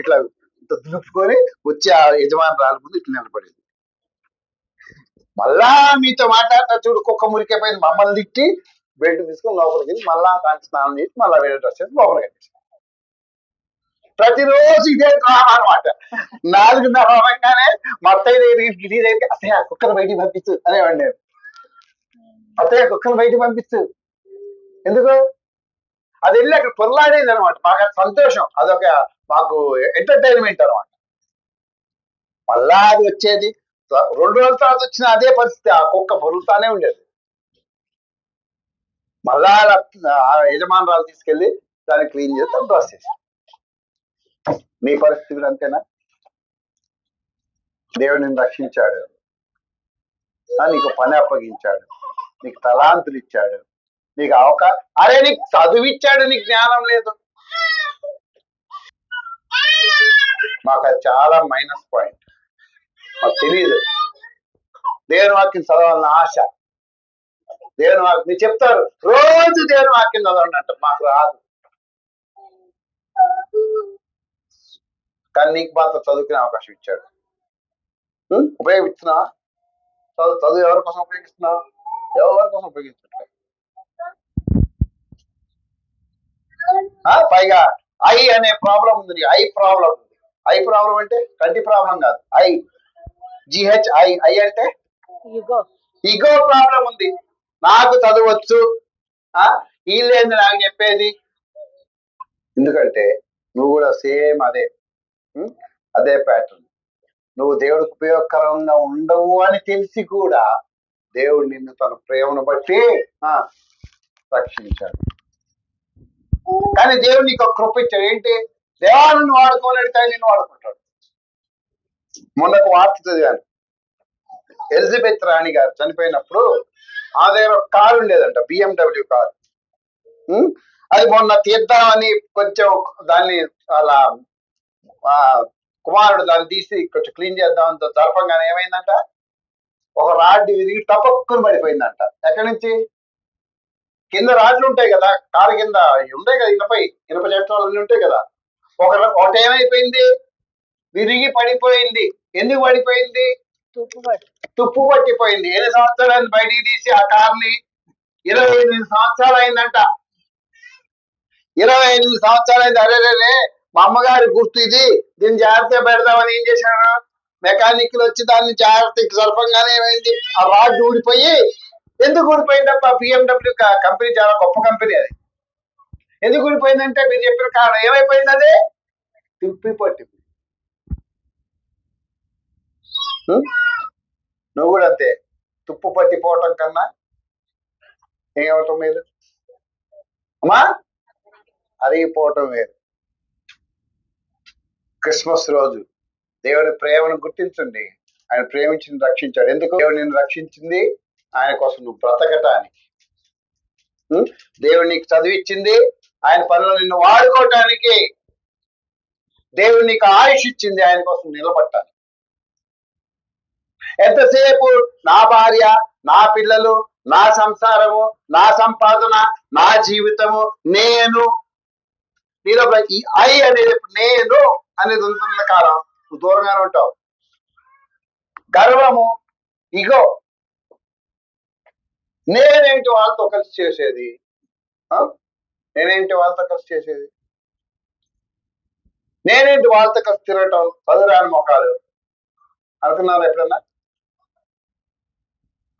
ఇట్లా దులుపుకొని వచ్చి ఆ యజమానురాలు ముందు ఇట్లా నిలబడేది. మళ్ళా మీతో మాట్లాడతా చూడు, కుక్క మురికైపోయింది, మమ్మల్ని తిట్టి బెల్ట్ తీసుకొని లోపలికి వెళ్ళి మళ్ళా దానికి స్నానం చేసి మళ్ళా వేరే డ్రెస్ చేసి లోపలికి వెళ్ళేసి ప్రతిరోజు ఇదే డ్రామా అనమాట. 4:30 అవగానే మా అత్తయ్య దగ్గరికి అత్తయ్య కుక్కను బయటికి పంపించు అనేవాడిని నేను. అత్తయ్య కుక్కను బయటికి పంపించు, ఎందుకు? అది వెళ్ళి అక్కడ పొరలాడేది అనమాట. బాగా సంతోషం, అదొక మాకు ఎంటర్టైన్మెంట్ అనమాట. మళ్ళా అది వచ్చేది 2 రోజుల తర్వాత వచ్చిన అదే పరిస్థితి, ఆ కుక్క పొరుగుతానే ఉండేది. మళ్ళా యజమానురాలు తీసుకెళ్లి దాన్ని క్లీన్ చేసి డ్రెస్ చేసి. నీ పరిస్థితి అంతేనా? దేవుడు నిన్ను రక్షించాడు, నీకు పని అప్పగించాడు, నీకు తలాంతులు ఇచ్చాడు, నీకు అవకాశం. అరే నీకు చదువు ఇచ్చాడు, నీకు జ్ఞానం లేదు. మాకు అది చాలా మైనస్ పాయింట్. మాకు తెలియదు దేవుని వాక్యం చదవాలన్న ఆశ. దేవుని వాక్యం మీరు చెప్తారు, రోజు దేవుని వాక్యం చదవండి అంటారు, మాకు రాదు. కానీ నీకు మాత్రం చదువుకునే అవకాశం ఇచ్చాడు. ఉపయోగిస్తున్నావా? చదువు ఎవరి కోసం ఉపయోగిస్తున్నావు? ఎవరి కోసం ఉపయోగించట్లేదు. పైగా ఐ అనే ప్రాబ్లం ఉంది. ఐ ప్రాబ్లం ఉంది. ఐ ప్రాబ్లం అంటే కంటి ప్రాబ్లం కాదు. GHI అంటే ఇగో ప్రాబ్లం ఉంది. నాకు చదవచ్చు, వీళ్ళేంది నాకు చెప్పేది. ఎందుకంటే నువ్వు కూడా సేమ్ అదే ప్యాటర్న్. నువ్వు దేవుడికి ఉపయోగకరంగా ఉండవు అని తెలిసి కూడా దేవుడు నిన్ను తన ప్రేమను బట్టి రక్షించాడు. కానీ దేవుడు నీకు ఒక కృప ఇచ్చాడు. ఏంటి? దేవాలను వాడుకోలేడితే నిన్ను వాడుకుంటాడు. మొన్నకు వార్త చదివాను. ఎలిజబెత్ రాణి గారు చనిపోయినప్పుడు ఆ దగ్గర ఒక కారు ఉండేదంట, BMW కారు. అది మొన్న తీద్దామని కొంచెం దాన్ని అలా కుమారుడు దాన్ని తీసి కొంచెం క్లీన్ చేద్దాం జరపంగానే ఏమైందంట, ఒక రాడ్ విరిగి టపక్కుని పడిపోయిందంట. ఎక్కడి నుంచి? కింద రాడ్లు ఉంటాయి కదా, కారు కింద ఉంటాయి కదా, ఇనప చట్టాలు అన్ని ఉంటాయి కదా. ఒకటి ఏమైపోయింది, విరిగి పడిపోయింది. ఎందుకు పడిపోయింది? తుప్పు పట్టిపోయింది. ఎన్ని సంవత్సరాలు బయటికి తీసి ఆ కార్ని? 28 సంవత్సరాలు అయిందంట. 28 సంవత్సరాలు అయింది. అరేరే, మా అమ్మగారి గుర్తు ఇది, దీన్ని జాగ్రత్తగా పెడదామని ఏం చేశాను, మెకానిక్లు వచ్చి దాన్ని జాగ్రత్తకి సరఫంగానే ఏమైంది, ఆ రాడ్ ఊడిపోయి. ఎందుకు ఊడిపోయిందప్ప? BMW కంపెనీ చాలా గొప్ప కంపెనీ. అది ఎందుకు ఊడిపోయిందంటే మీరు చెప్పిన కారణం ఏమైపోయింది, అదే తిప్పి పట్టి. నువ్వు కూడా అంతే, తుప్పు పట్టిపోవటం కన్నా ఏమవటం మీరు అమ్మా, అరిగిపోవటం వేరు. క్రిస్మస్ రోజు దేవుని ప్రేమను గుర్తించండి. ఆయన ప్రేమించి రక్షించాడు. ఎందుకు దేవుడు నిన్ను రక్షించింది? ఆయన కోసం నువ్వు బ్రతకటానికి. దేవుడు నీకు చదివిచ్చింది ఆయన పనిలో నిన్ను వాడుకోవటానికి. దేవుడు నీకు ఆయుష్ ఇచ్చింది ఆయన కోసం నిలబట్టాలి. ఎంతసేపు నా భార్య, నా పిల్లలు, నా సంసారము, నా సంపాదన, నా జీవితము, నేను, నీలో ఈ ఐ అనేది నేను అనేది ఉంటున్న కాలం నువ్వు దూరంగానే ఉంటావు. గర్వము, ఇగో, నేనేంటి వాళ్ళతో కలిసి చేసేది, నేనేంటి వాళ్ళతో కలిసి చేసేది, నేనేంటి వాళ్ళతో కలిసి తిరగటం, చదువురాని మొఖాలు అనుకున్నారు ఎప్పుడన్నా?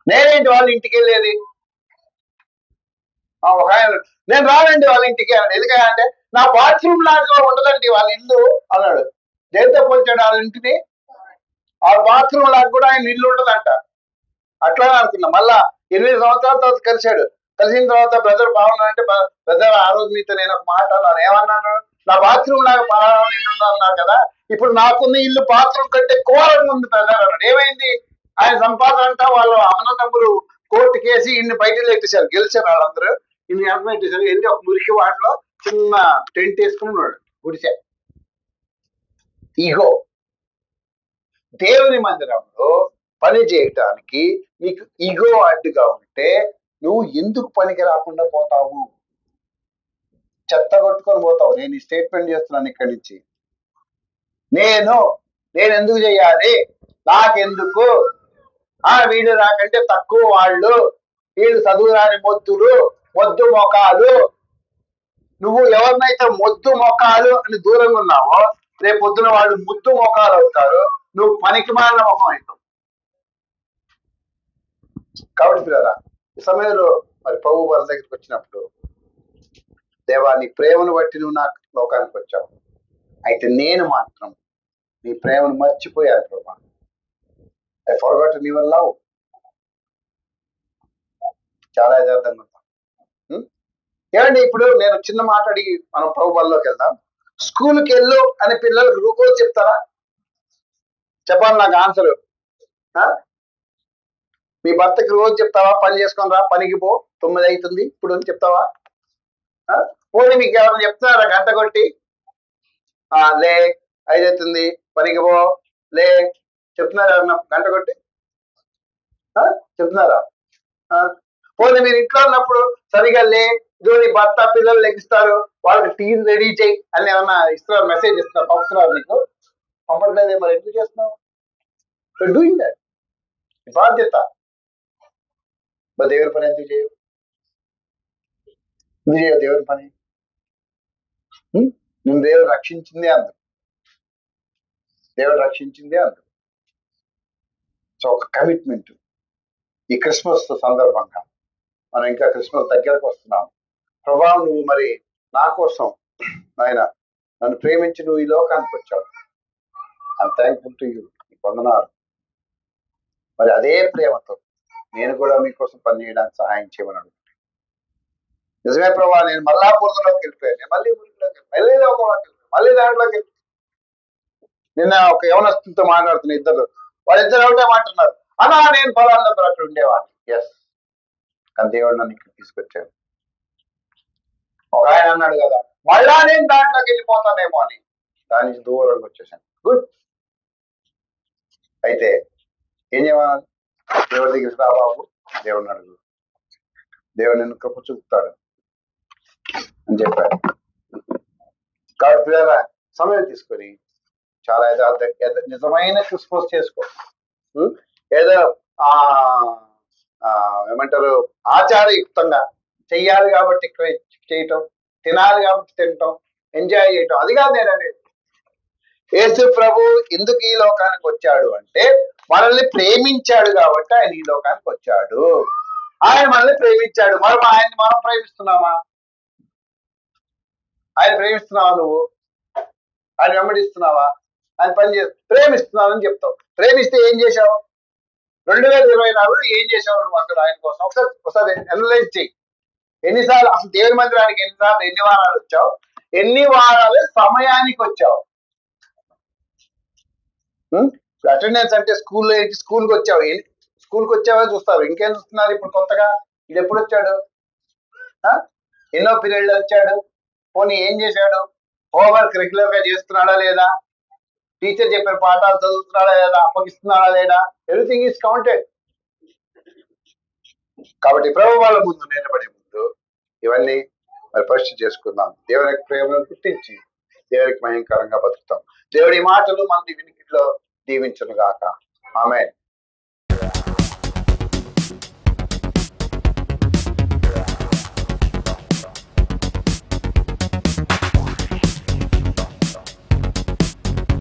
నేనేంటి వాళ్ళ ఇంటికి వెళ్ళేది? ఒక ఆయన, నేను రానండి వాళ్ళ ఇంటికి. ఎందుకంటే నా బాత్రూమ్ లాగా ఉండదండి వాళ్ళ ఇల్లు అన్నాడు. దేంతో పోల్చాడు వాళ్ళ ఇంటిని? ఆ బాత్రూమ్ లాగా కూడా ఆయన ఇల్లు ఉండదంట. అట్లానే అనుకున్నా. మళ్ళా 8 సంవత్సరాల తర్వాత కలిశాడు. కలిసిన తర్వాత బ్రదర్ బాగున్నాడంటే, బ్రదర్ ఆ రోజు మీతో నేను ఒక మాట అన్నాను. ఏమన్నాను? నా బాత్రూమ్ లాగా పలానా ఇల్లు అన్నారు కదా, ఇప్పుడు నాకున్న ఇల్లు బాత్రూమ్ కంటే ఘోరంగా ఉంది బ్రదర్ అన్నాడు. ఏమైంది? ఆయన సంపాదన అంట వాళ్ళ అన్నదమ్ములు కోర్టు కేసి ఇన్ని బయటకు ఎట్టేశారు. గెలిచారు వాళ్ళందరూ. ఇన్ని ఎంత పెట్టేశారు. వెళ్ళి ఒక మురికి వాటిలో చిన్న టెంట్ వేసుకుని ఉన్నాడు, గుడిసె. ఇగో, దేవుని మందిరంలో పని చేయటానికి నీకు ఇగో అడ్డుగా ఉంటే నువ్వు ఎందుకు పనికి రాకుండా పోతావు? చెత్త కొట్టుకొని పోతావు. నేను ఈ స్టేట్మెంట్ చేస్తున్నాను ఇక్కడి నుంచి. నేను ఎందుకు చెయ్యాలి, నాకెందుకు, వీళ్ళు నాకంటే తక్కువ వాళ్ళు, వీళ్ళు చదువురాని మొద్దు మొఖాలు. నువ్వు ఎవరినైతే మొద్దు మొఖాలు అని దూరంగా ఉన్నావో రేపు పొద్దున వాళ్ళు ముద్దు మొఖాలు అవుతారు. నువ్వు పనికి మాలిన మొఖం అవుతావు. కాబట్టి పిల్లరా, ఈ సమయంలో మరి ప్రభు వారి దగ్గరికి వచ్చినప్పుడు, దేవా నీ ప్రేమను బట్టి నువ్వు నాకు లోకానికి వచ్చావు, అయితే నేను మాత్రం నీ ప్రేమను మర్చిపోయాను ప్రభా. I forgotten your love. చాలా యథార్థంగా ఉంటాం. ఏమండి, ఇప్పుడు నేను చిన్న మాట అడిగి మనం ప్రభుత్వంలోకి వెళ్దాం. స్కూల్కి వెళ్ళు అని పిల్లలకు రోజు చెప్తారా? చెప్పాలి నాకు ఆన్సర్. మీ భర్తకి రోజు చెప్తావా పని చేసుకొని రా, పనికి పో, 9 అవుతుంది ఇప్పుడు అని చెప్తావా? పోనీ మీకు ఎవరైనా చెప్తున్నారా గంట కొట్టి లే 5 అవుతుంది పనికి పో లే చెప్తున్నారా ఎవరన్నా గంట కొట్టి? చెప్తున్నారా? పోనీ మీరు ఇంట్లో ఉన్నప్పుడు సరిగా లే, ఇదిగో భర్త పిల్లలు లెగిస్తారు వాళ్ళకి టీ రెడీ చేయి అని ఏమన్నా ఇస్తున్నారు, మెసేజ్ ఇస్తున్నారు, పంపుతున్నారు నీకు? పంపట్లేదే, మరి ఎందుకు చేస్తున్నావు? డూయింగ్ దట్ బాధ్యత. మరి దేవుని పని ఎందుకు చేయవు? ఎందుకు చేయవు దేవుని పని? నేను దేవుడు రక్షించిందే అందు, దేవుడు రక్షించిందే అందు. సో ఒక కమిట్మెంట్. ఈ క్రిస్మస్ సందర్భంగా మనం ఇంకా క్రిస్మస్ దగ్గరకు వస్తున్నాం. ప్రభా, నువ్వు మరి నా కోసం ఆయన నన్ను ప్రేమించి నువ్వు ఈ లోకానికి వచ్చావు. I'm thankful to you. వందనాలు. మరి అదే ప్రేమతో నేను కూడా మీకోసం పనిచేయడానికి సహాయం చేయమని అడుగుతున్నాను. నిజమే ప్రభా, నేను మళ్ళా బురదలోకి వెళ్ళిపోయాను, నేను మళ్ళీ బురదలోకి మళ్ళీ లోకంలోకి వెళ్ళిపోయాను, మళ్ళీ దాంట్లోకి వెళ్ళిపోయాను. నిన్న ఒక యవనస్తులతో మాట్లాడుతున్న ఇద్దరు, వాళ్ళిద్దరు ఒకటే మాట్లాడుతున్నారు, అన్నా నేను పొలాల్లో అక్కడ ఉండేవాడిని. ఎస్, కానీ దేవుడు నన్ను ఇక్కడ తీసుకొచ్చాడు. ఒక ఆయన అన్నాడు కదా, మళ్ళా నేను దాంట్లోకి వెళ్ళిపోతానేమో అని, దాని నుంచి దూరంగా వచ్చేసాను. గుడ్. అయితే ఏం చేయమన్నాను? దేవుడి దగ్గరికి రా బాబు, దేవుడిని అడుగు, దేవుడు నిన్ను కృప చూపుతాడు అని చెప్పాడు. కాబట్టి పిల్లల సమయం తీసుకొని చాలా నిజమైన క్రిస్మస్ చేసుకో. ఏదో ఏమంటారు ఆచారయుక్తంగా చెయ్యాలి కాబట్టి చేయటం, తినాలి కాబట్టి తినటం, ఎంజాయ్ చేయటం, అది కాదు నేను అనేది. యేసు ప్రభు ఎందుకు ఈ లోకానికి వచ్చాడు అంటే మనల్ని ప్రేమించాడు కాబట్టి ఆయన ఈ లోకానికి వచ్చాడు. ఆయన మనల్ని ప్రేమించాడు. మరి ఆయన్ని మనం ప్రేమిస్తున్నామా? ఆయన ప్రేమిస్తున్నావా? నువ్వు ఆయన వెంబడిస్తున్నావా? ఆయన పని ప్రేమిస్తున్నానని చెప్తావు. ప్రేమిస్తే ఏం చేశావు? 2024 ఏం చేశావు నువ్వు అసలు ఆయన కోసం? ఒకసారి అనలైజ్ చెయ్యి. ఎన్నిసార్లు అసలు దేవుని మందిరానికి ఎన్నిసార్లు, ఎన్ని వారాలు వచ్చావు? ఎన్ని వారాలు సమయానికి వచ్చావు? అటెండెన్స్ అంటే స్కూల్లో ఏంటి? స్కూల్కి వచ్చావు, స్కూల్కి వచ్చావో చూస్తారు, ఇంకేం చూస్తున్నారు ఇప్పుడు కొత్తగా? ఇది ఎప్పుడు వచ్చాడు? ఎన్నో పీరియడ్లో వచ్చాడు? పోనీ ఏం చేశాడు? హోంవర్క్ రెగ్యులర్ గా చేస్తున్నాడా లేదా? టీచర్ చెప్పిన పాఠాలు చదువుతున్నాడా లేదా? అప్పగిస్తున్నాడా లేదా? Everything is counted. కాబట్టి ప్రభు వాళ్ళ ముందు నిలబడే ముందు ఇవన్నీ మరి పరిశీలి చేసుకుందాం. దేవుని ప్రేమను గుర్తించి దేవునికి భయంకరంగా బతుకుతాం. దేవుడి మాటలు మన వినికిడిలో దీవించును గాక. ఆమేన్.